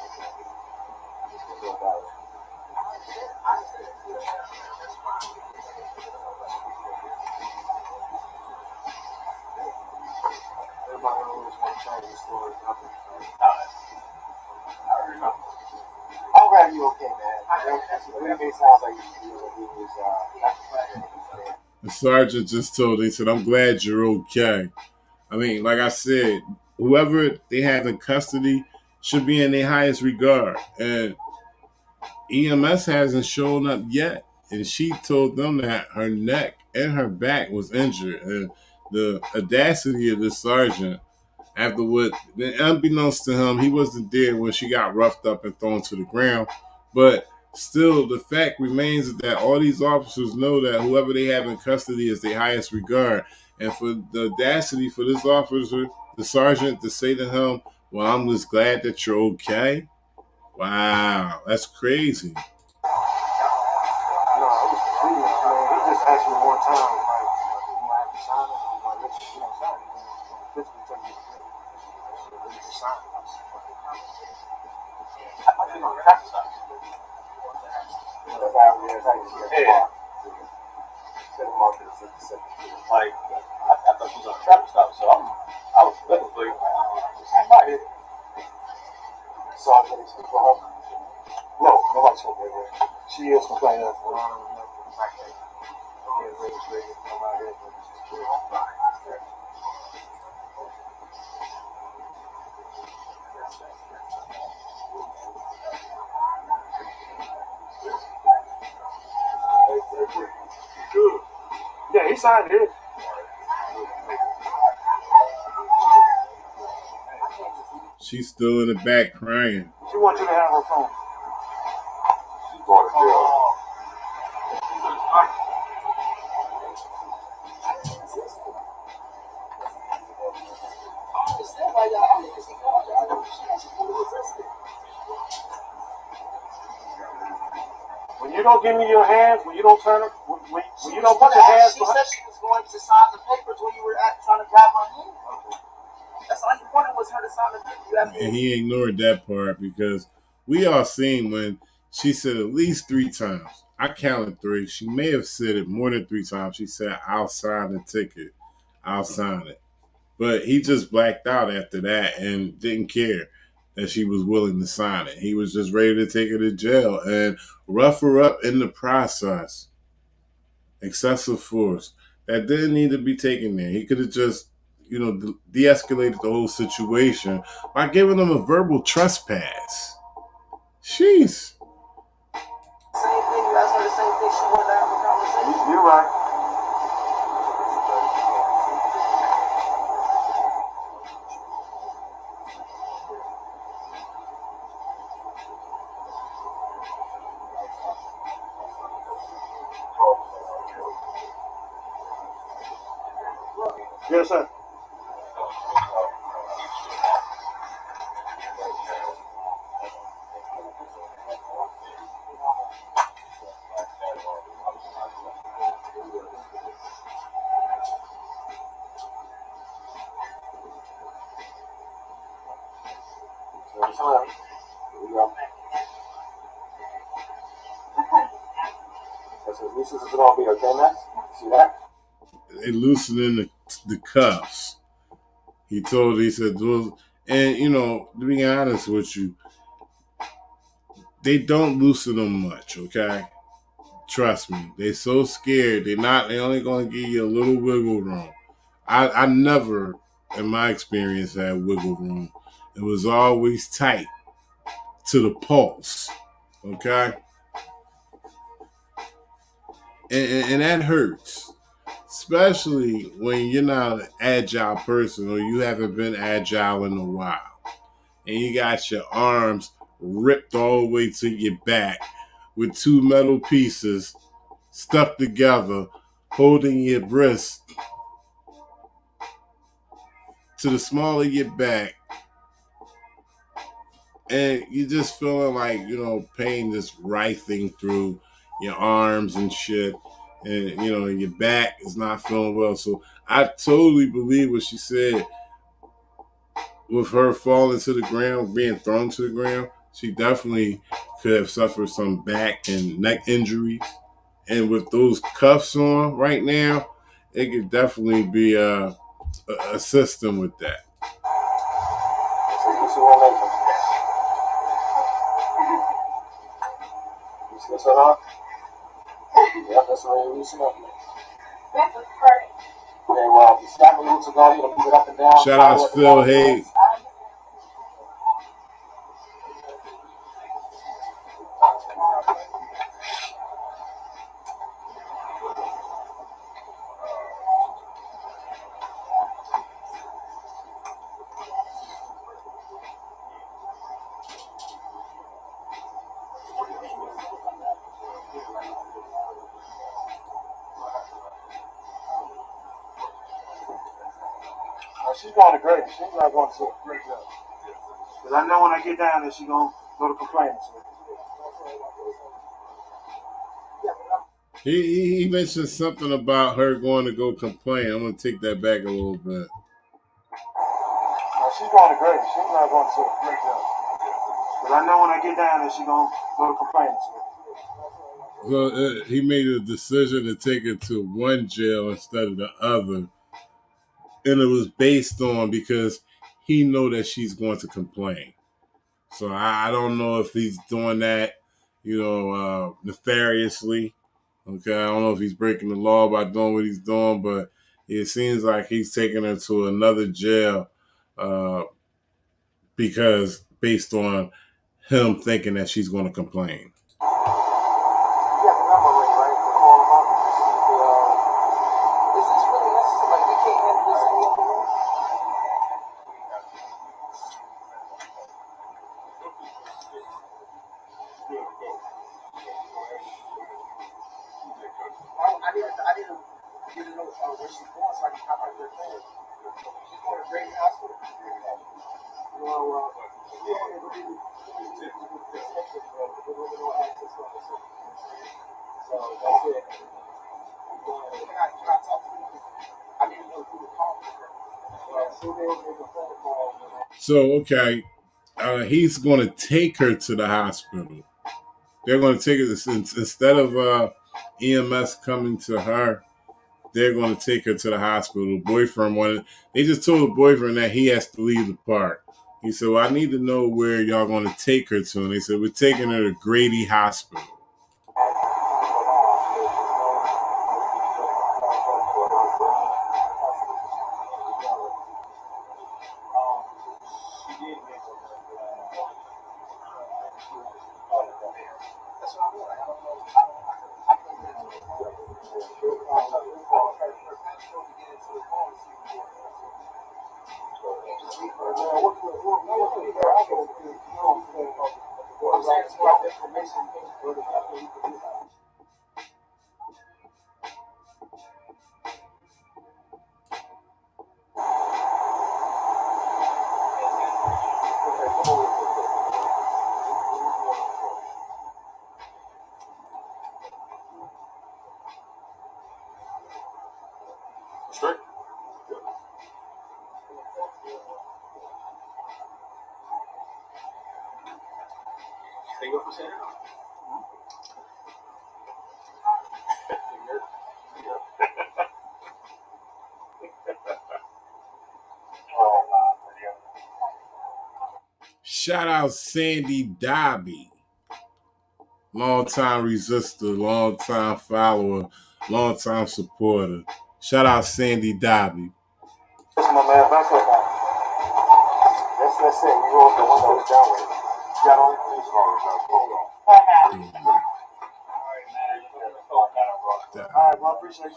Everybody always want to change the story. I already know. I'm glad you're okay, man. It sounds like The sergeant just told him, he said, I'm glad you're okay. I mean, like I said, whoever they have in custody should be in their highest regard. And EMS hasn't shown up yet. And she told them that her neck and her back was injured. And the audacity of this sergeant, after what, unbeknownst to him, he wasn't there when she got roughed up and thrown to the ground. But still, the fact remains that all these officers know that whoever they have in custody is their highest regard. And for the audacity for this officer, the sergeant, to say to him, well, I'm just glad that you're okay. Wow, that's crazy. No, it was crazy. He just asked me one time, like, you have to sign it? I'm like, listen, you don't sign it. physically take you to jail. It's a sign. Like, I thought she was on a traffic stop, so I was looking for you. Somebody. So I think it's for her. No, nobody spoke to her. She is complaining of yeah, he signed it. She's still in the back crying. She wants you to have her phone. She's going to jail. When you don't give me your hands, when you don't turn, when you don't put your hands She behind. said she was going to sign the papers when you were trying to grab her hand. That's all you wanted was her to sign the papers. You asked me And he ignored that part because we all seen when she said at least 3 times. I counted 3. She may have said it more than 3 times. She said, I'll sign the ticket. I'll sign it. But he just blacked out after that and didn't care that she was willing to sign it. He was just ready to take her to jail and rough her up in the process. Excessive force. That didn't need to be taken there. He could have just, de-escalated the whole situation by giving them a verbal trespass. Jeez. same thing. You asked her the same thing. She wanted to have a conversation. You're right. Yes, sir. This is gonna be okay, man. See that? They loosening the cuffs. He said, and to be honest with you, they don't loosen them much, okay? Trust me. They so scared. They only gonna give you a little wiggle room. I never, in my experience, had wiggle room. It was always tight to the pulse, okay? And that hurts. Especially when you're not an agile person or you haven't been agile in a while. And you got your arms ripped all the way to your back with 2 metal pieces stuck together, holding your wrist to the small of your back. And you're just feeling like, pain just writhing through your arms and shit. And, your back is not feeling well. So I totally believe what she said with her falling to the ground, being thrown to the ground. She definitely could have suffered some back and neck injuries. And with those cuffs on right now, it could definitely be a system with that. Yep, that's the way you loosen up. This is great. Okay, well, you snap a little to go, you're gonna move it up and down. Shout out to Phil Hayes. She's going to great. She's not going to do a great job. Because I know when I get down there, she's going to go to complaining. He mentioned something about her going to go complain. I'm going to take that back a little bit. going to grade. She's not going to grade up. But I know when I get down there, she's going to go to complaints. So he made a decision to take her to one jail instead of the other. And it was based on because he know that she's going to complain. So I don't know if he's doing that, nefariously. Okay, I don't know if he's breaking the law by doing what he's doing, but it seems like he's taking her to another jail because based on him thinking that she's going to complain. You got the number already, right? To call them up and just see if they, is this really necessary? Like, we can't handle this any other way? I need to get to know where she's going so I can contact her family. She's going to Grady Hospital. Well, so that's it. Can I talk to you? I need to know who to call for her. So, okay, he's going to take her to the hospital. They're going to take her instead of EMS coming to her, they're going to take her to the hospital. The boyfriend they just told the boyfriend that he has to leave the park. He said, well, I need to know where y'all going to take her to. And they said, we're taking her to Grady Hospital. Straight. Stay up for Saturday. Shout out Sandy Dobby. Long-time resistor, long-time follower, long-time supporter. Shout out Sandy Dobby. Listen, my man, back up. That's it. You roll the windows down with it. You got all the All right, well, I appreciate you.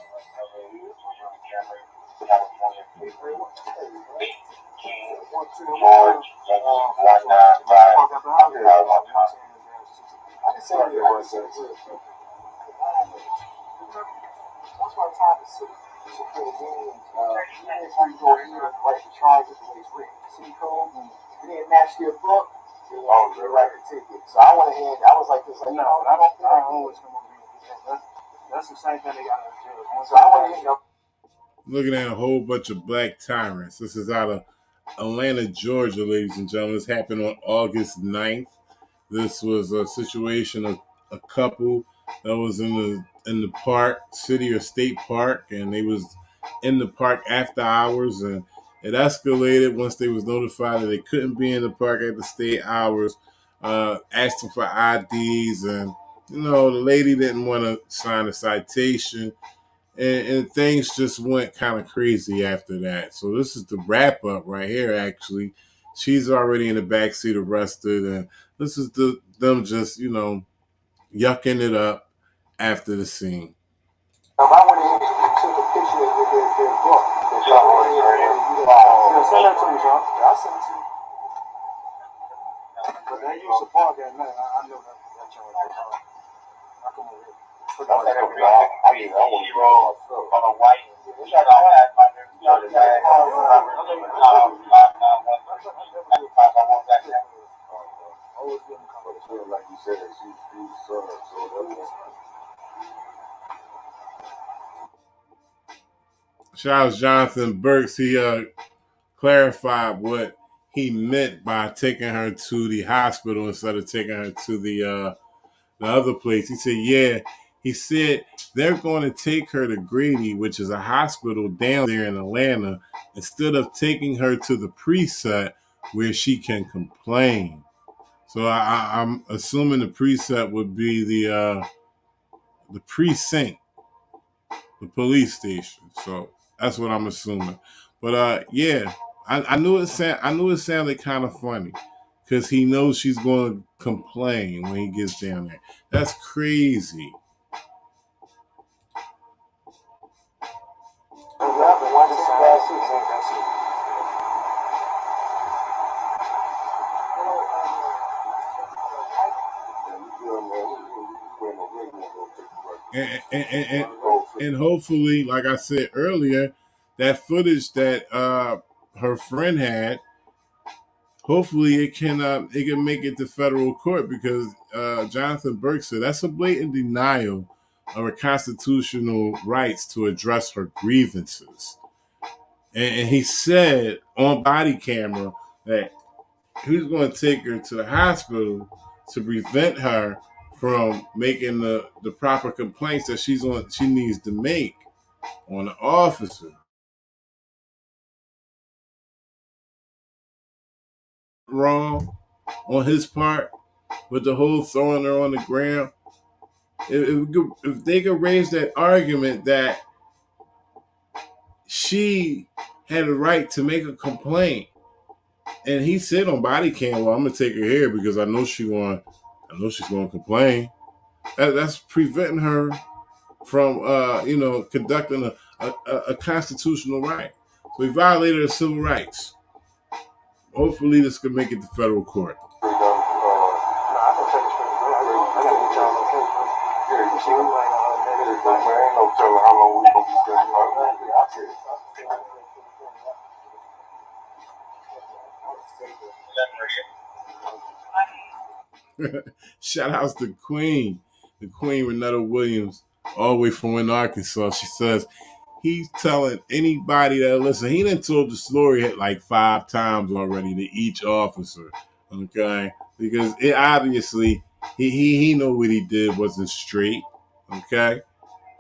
That's my time to sit. Secure the game. If you go in and write the charges the way it's written, city code, and it didn't match their book, they write the ticket. So I went ahead. I was like this, like, No, I don't think I always come over here. That's the same thing they got in the jail. So I went ahead. Looking at a whole bunch of black tyrants. This is out of Atlanta, Georgia, ladies and gentlemen. This happened on August 9th. This was a situation of a couple that was in the park, city or state park, and they was in the park after hours, and it escalated once they was notified that they couldn't be in the park at the state hours, asking for IDs, and the lady didn't want to sign a citation, and things just went kind of crazy after that. So this is the wrap up right here. Actually, she's already in the backseat arrested, and this is them just yucking it up after the scene. I went ahead and took a picture of their book. Send that to me, John. I'll send it to you. But they used to park at night. I know that joint. I come over here. Like you said, she's so Shout out Jonathan Burks. He clarified what he meant by taking her to the hospital instead of taking her to the other place. He said, yeah. He said they're going to take her to Grady, which is a hospital down there in Atlanta, instead of taking her to the preset where she can complain. So I'm assuming the preset would be the precinct, the police station. So that's what I'm assuming. But yeah, I knew it sounded kind of funny because he knows she's going to complain when he gets down there. That's crazy. And hopefully, like I said earlier, that footage that her friend had, hopefully it can make it to federal court because Jonathan Burke said that's a blatant denial of her constitutional rights to address her grievances. And he said on body camera that he was going to take her to the hospital to prevent her from making the proper complaints that she needs to make on the officer. Wrong on his part with the whole throwing her on the ground. If they could raise that argument that she had a right to make a complaint, and he said on body cam, "Well, I'm gonna take her here because I know she's going to complain." That's preventing her from conducting a constitutional right. So he violated her civil rights. Hopefully this could make it to federal court. Shout outs to Queen, the Queen Renetta Williams, all the way from Arkansas. She says he's telling anybody that listen. He done told the story like 5 times already to each officer, okay? Because it obviously he know what he did wasn't straight, okay?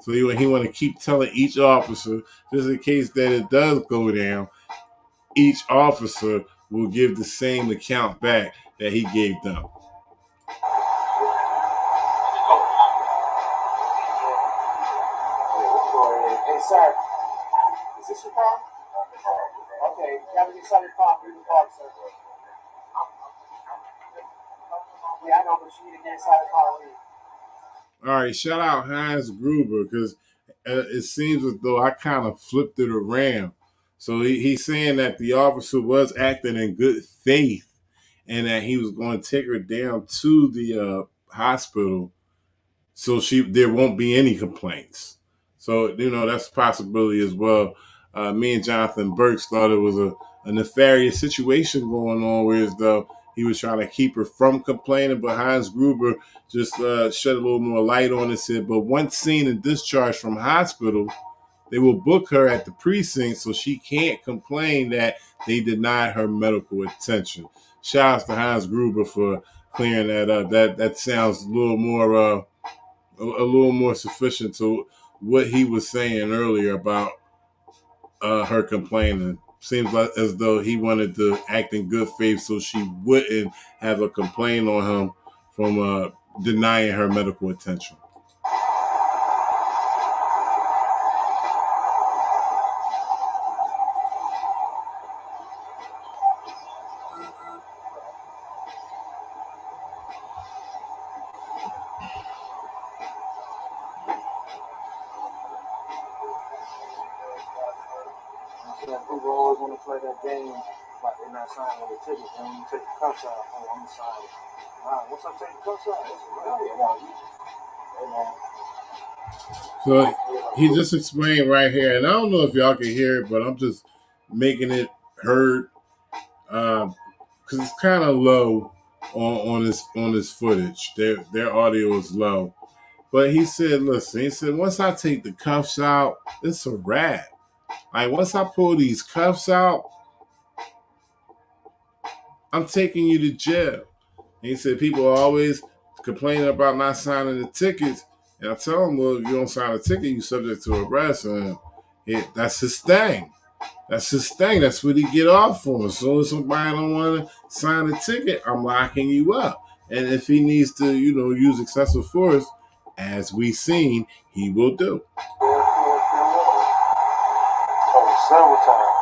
So he want to keep telling each officer just in case that it does go down. Each officer will give the same account back that he gave them. Hey, sir, is this your car? Okay, you have an excited car for the park, sir. Yeah, I know, but you need to get inside the car and leave. All right, shout out Hans Gruber because it seems as though I kind of flipped it around. So he's saying that the officer was acting in good faith and that he was going to take her down to the hospital so there won't be any complaints. So, that's a possibility as well. Me and Jonathan Burks thought it was a nefarious situation going on, whereas though he was trying to keep her from complaining, but Hans Gruber just shed a little more light on it, said, but once seen and discharged from hospital, they will book her at the precinct so she can't complain that they denied her medical attention. Shout out to Hans Gruber for clearing that up. That sounds a little more sufficient to what he was saying earlier about her complaining. Seems like as though he wanted to act in good faith so she wouldn't have a complaint on him from denying her medical attention. People always want to play that game, like they're not signing with a ticket. And when you take the cuffs out, oh, I'm signing. Wow, once I take the cuffs out, it's So he just explained right here, and I don't know if y'all can hear it, but I'm just making it heard because it's kind of low on this footage. Their audio is low, but he said, "Listen," he said, "once I take the cuffs out, it's a wrap. Like once I pull these cuffs out, I'm taking you to jail. And he said people are always complaining about not signing the tickets. And I tell him, well, if you don't sign a ticket, you're subject to arrest. And that's his thing. That's his thing. That's what he get off for. As soon as somebody don't want to sign a ticket, I'm locking you up. And if he needs to, use excessive force, as we've seen, he will do. Several times.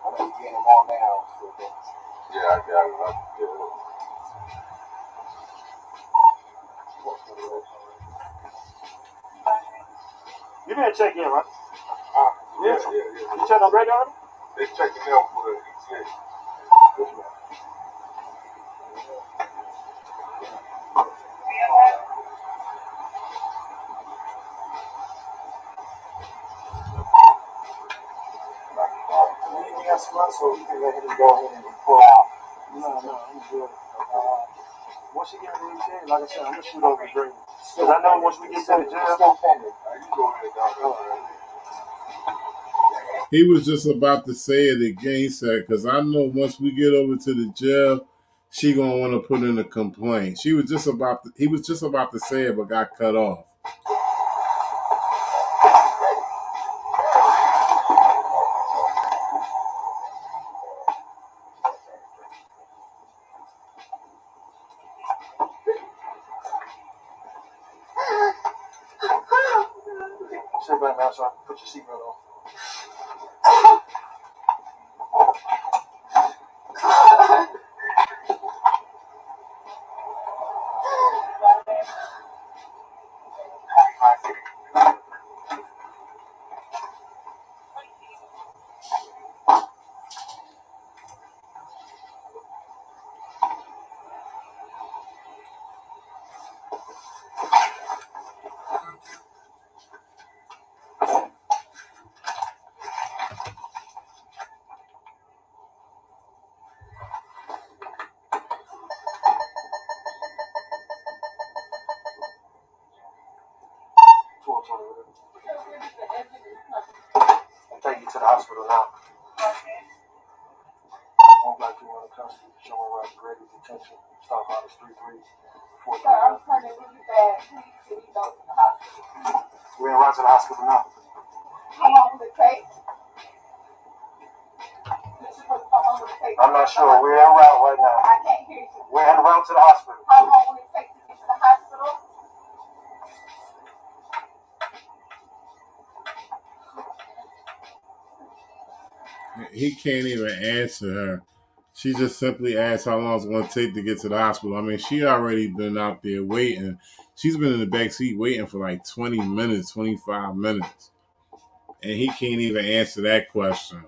I know you're getting them on now. Yeah, I got it. You didn't check in, right? Yeah. You checked on Greg already? They checking out for the ETA. Anything else you want, so we can go ahead and pull out. No, I'm good. Once you get to the ETA, like I said, I'm going to shoot over Greg. Because I know once we get to the jail, still pending. You go ahead down. He was just about to say it again. He said, because I know once we get over to the jail, she gonna want to put in a complaint. He was just about to say it, but got cut off. sit back now so I can put your seatbelt on. I'm taking you to the hospital now. One black female in custody, showing around graded detention. Stop minus 33. So I'm turning really bad. Please, can we go to the hospital? We're en route to the hospital now. How long will it take? How long will it take? I'm not sure. We're en route right now. I can't hear you. We're en route to the hospital. How long will it take to get to the hospital? He can't even answer her. She just simply asked how long it's going to take to get to the hospital. I mean, she already been out there waiting. She's been in the back seat waiting for like 20 minutes, 25 minutes. And he can't even answer that question.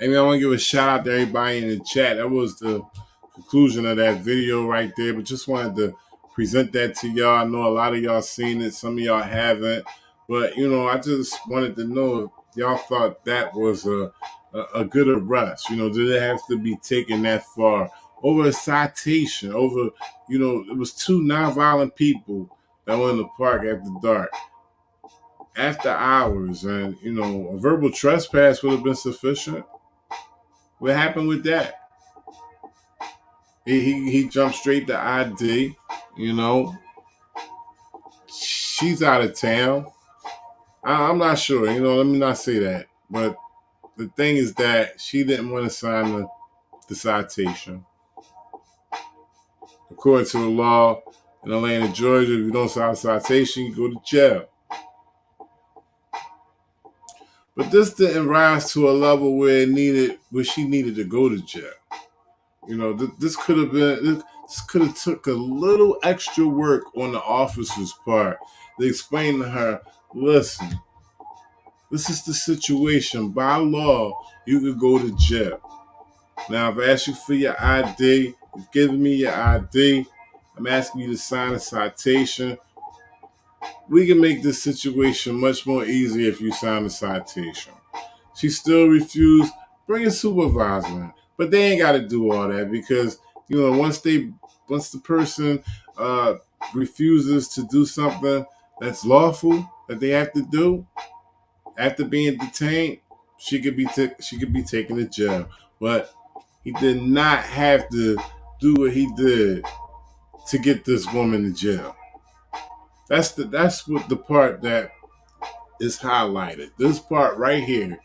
I mean, I want to give a shout out to everybody in the chat. That was the conclusion of that video right there. But just wanted to present that to y'all. I know a lot of y'all seen it. Some of y'all haven't. But, I just wanted to know if y'all thought that was a good arrest. Did it have to be taken that far? Over a citation, over, it was two nonviolent people that were in the park after dark. After hours. And, a verbal trespass would have been sufficient. What happened with that? He jumped straight to ID, She's out of town. I'm not sure, let me not say that. But the thing is that she didn't want to sign the citation. According to the law in Atlanta, Georgia, if you don't sign a citation, you go to jail. But this didn't rise to a level where she needed to go to jail. This could have took a little extra work on the officer's part. They explained to her, listen, this is the situation. By law, you could go to jail. Now, I've asked you for your ID. You've given me your ID. I'm asking you to sign a citation. We can make this situation much more easy if you sign a citation. She still refused. Bring a supervisor in. But they ain't got to do all that because, once the person refuses to do something that's lawful that they have to do after being detained, she could be taken to jail. But he did not have to do what he did to get this woman to jail. That's what the part that is highlighted. This part right here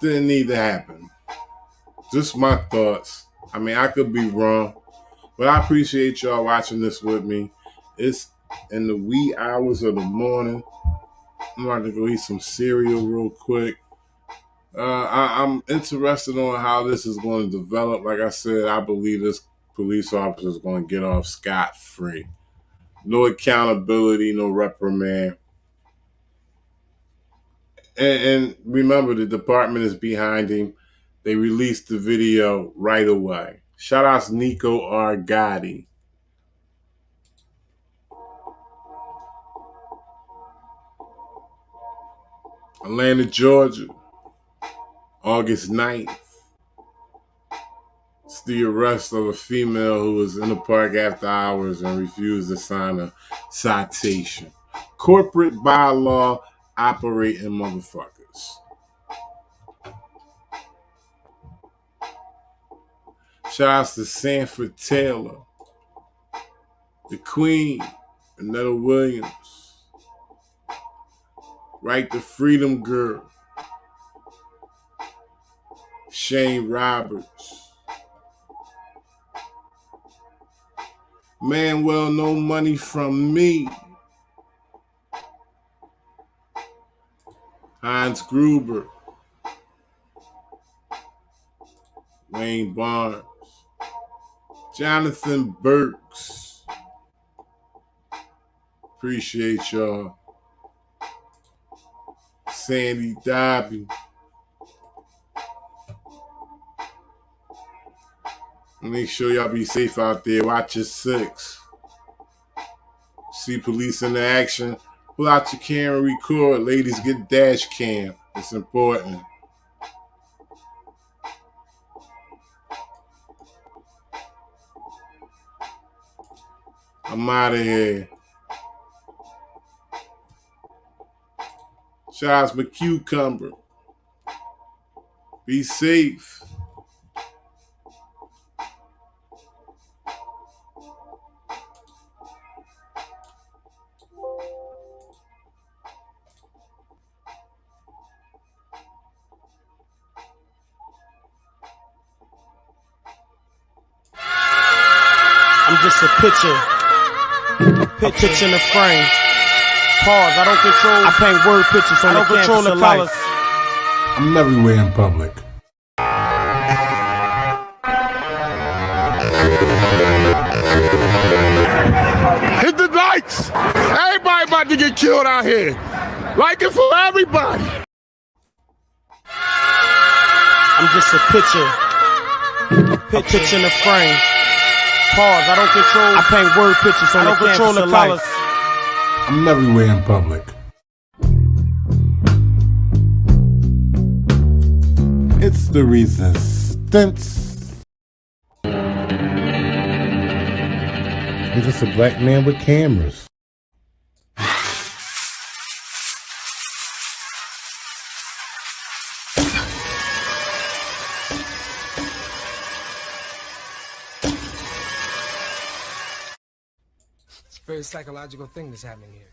didn't need to happen. Just my thoughts. I mean, I could be wrong, but I appreciate y'all watching this with me. It's in the wee hours of the morning. I'm about to go eat some cereal real quick. I'm interested on how this is going to develop. Like I said, I believe this police officer is going to get off scot-free. No accountability, no reprimand. And remember, the department is behind him. They released the video right away. Shout out to Nico Argotti. Atlanta, Georgia, August 9th. It's the arrest of a female who was in the park after hours and refused to sign a citation. Corporate bylaw operating motherfuckers. Shouts to Sanford Taylor, the Queen, Annetta Williams, Right to Freedom Girl, Shane Roberts, Manuel No Money From Me, Heinz Gruber, Wayne Barnes, Jonathan Burks. Appreciate y'all. Sandy Dobby. Make sure y'all be safe out there. Watch your six. See police in action. Pull out your camera, record. Ladies, get dash cam. It's important. I'm out of here. Shout out to McCucumber. Be safe. I'm just a picture in the frame. Pause, I don't control. I paint word pictures on the canvas of life. I'm everywhere in public. Hit the lights! Everybody about to get killed out here. Like it for everybody. I'm just a picture in the frame. Pause, I don't control. I paint word pictures on the canvas of life. I'm everywhere in public. It's the resistance. I'm just a black man with cameras. Very psychological thing that's happening here.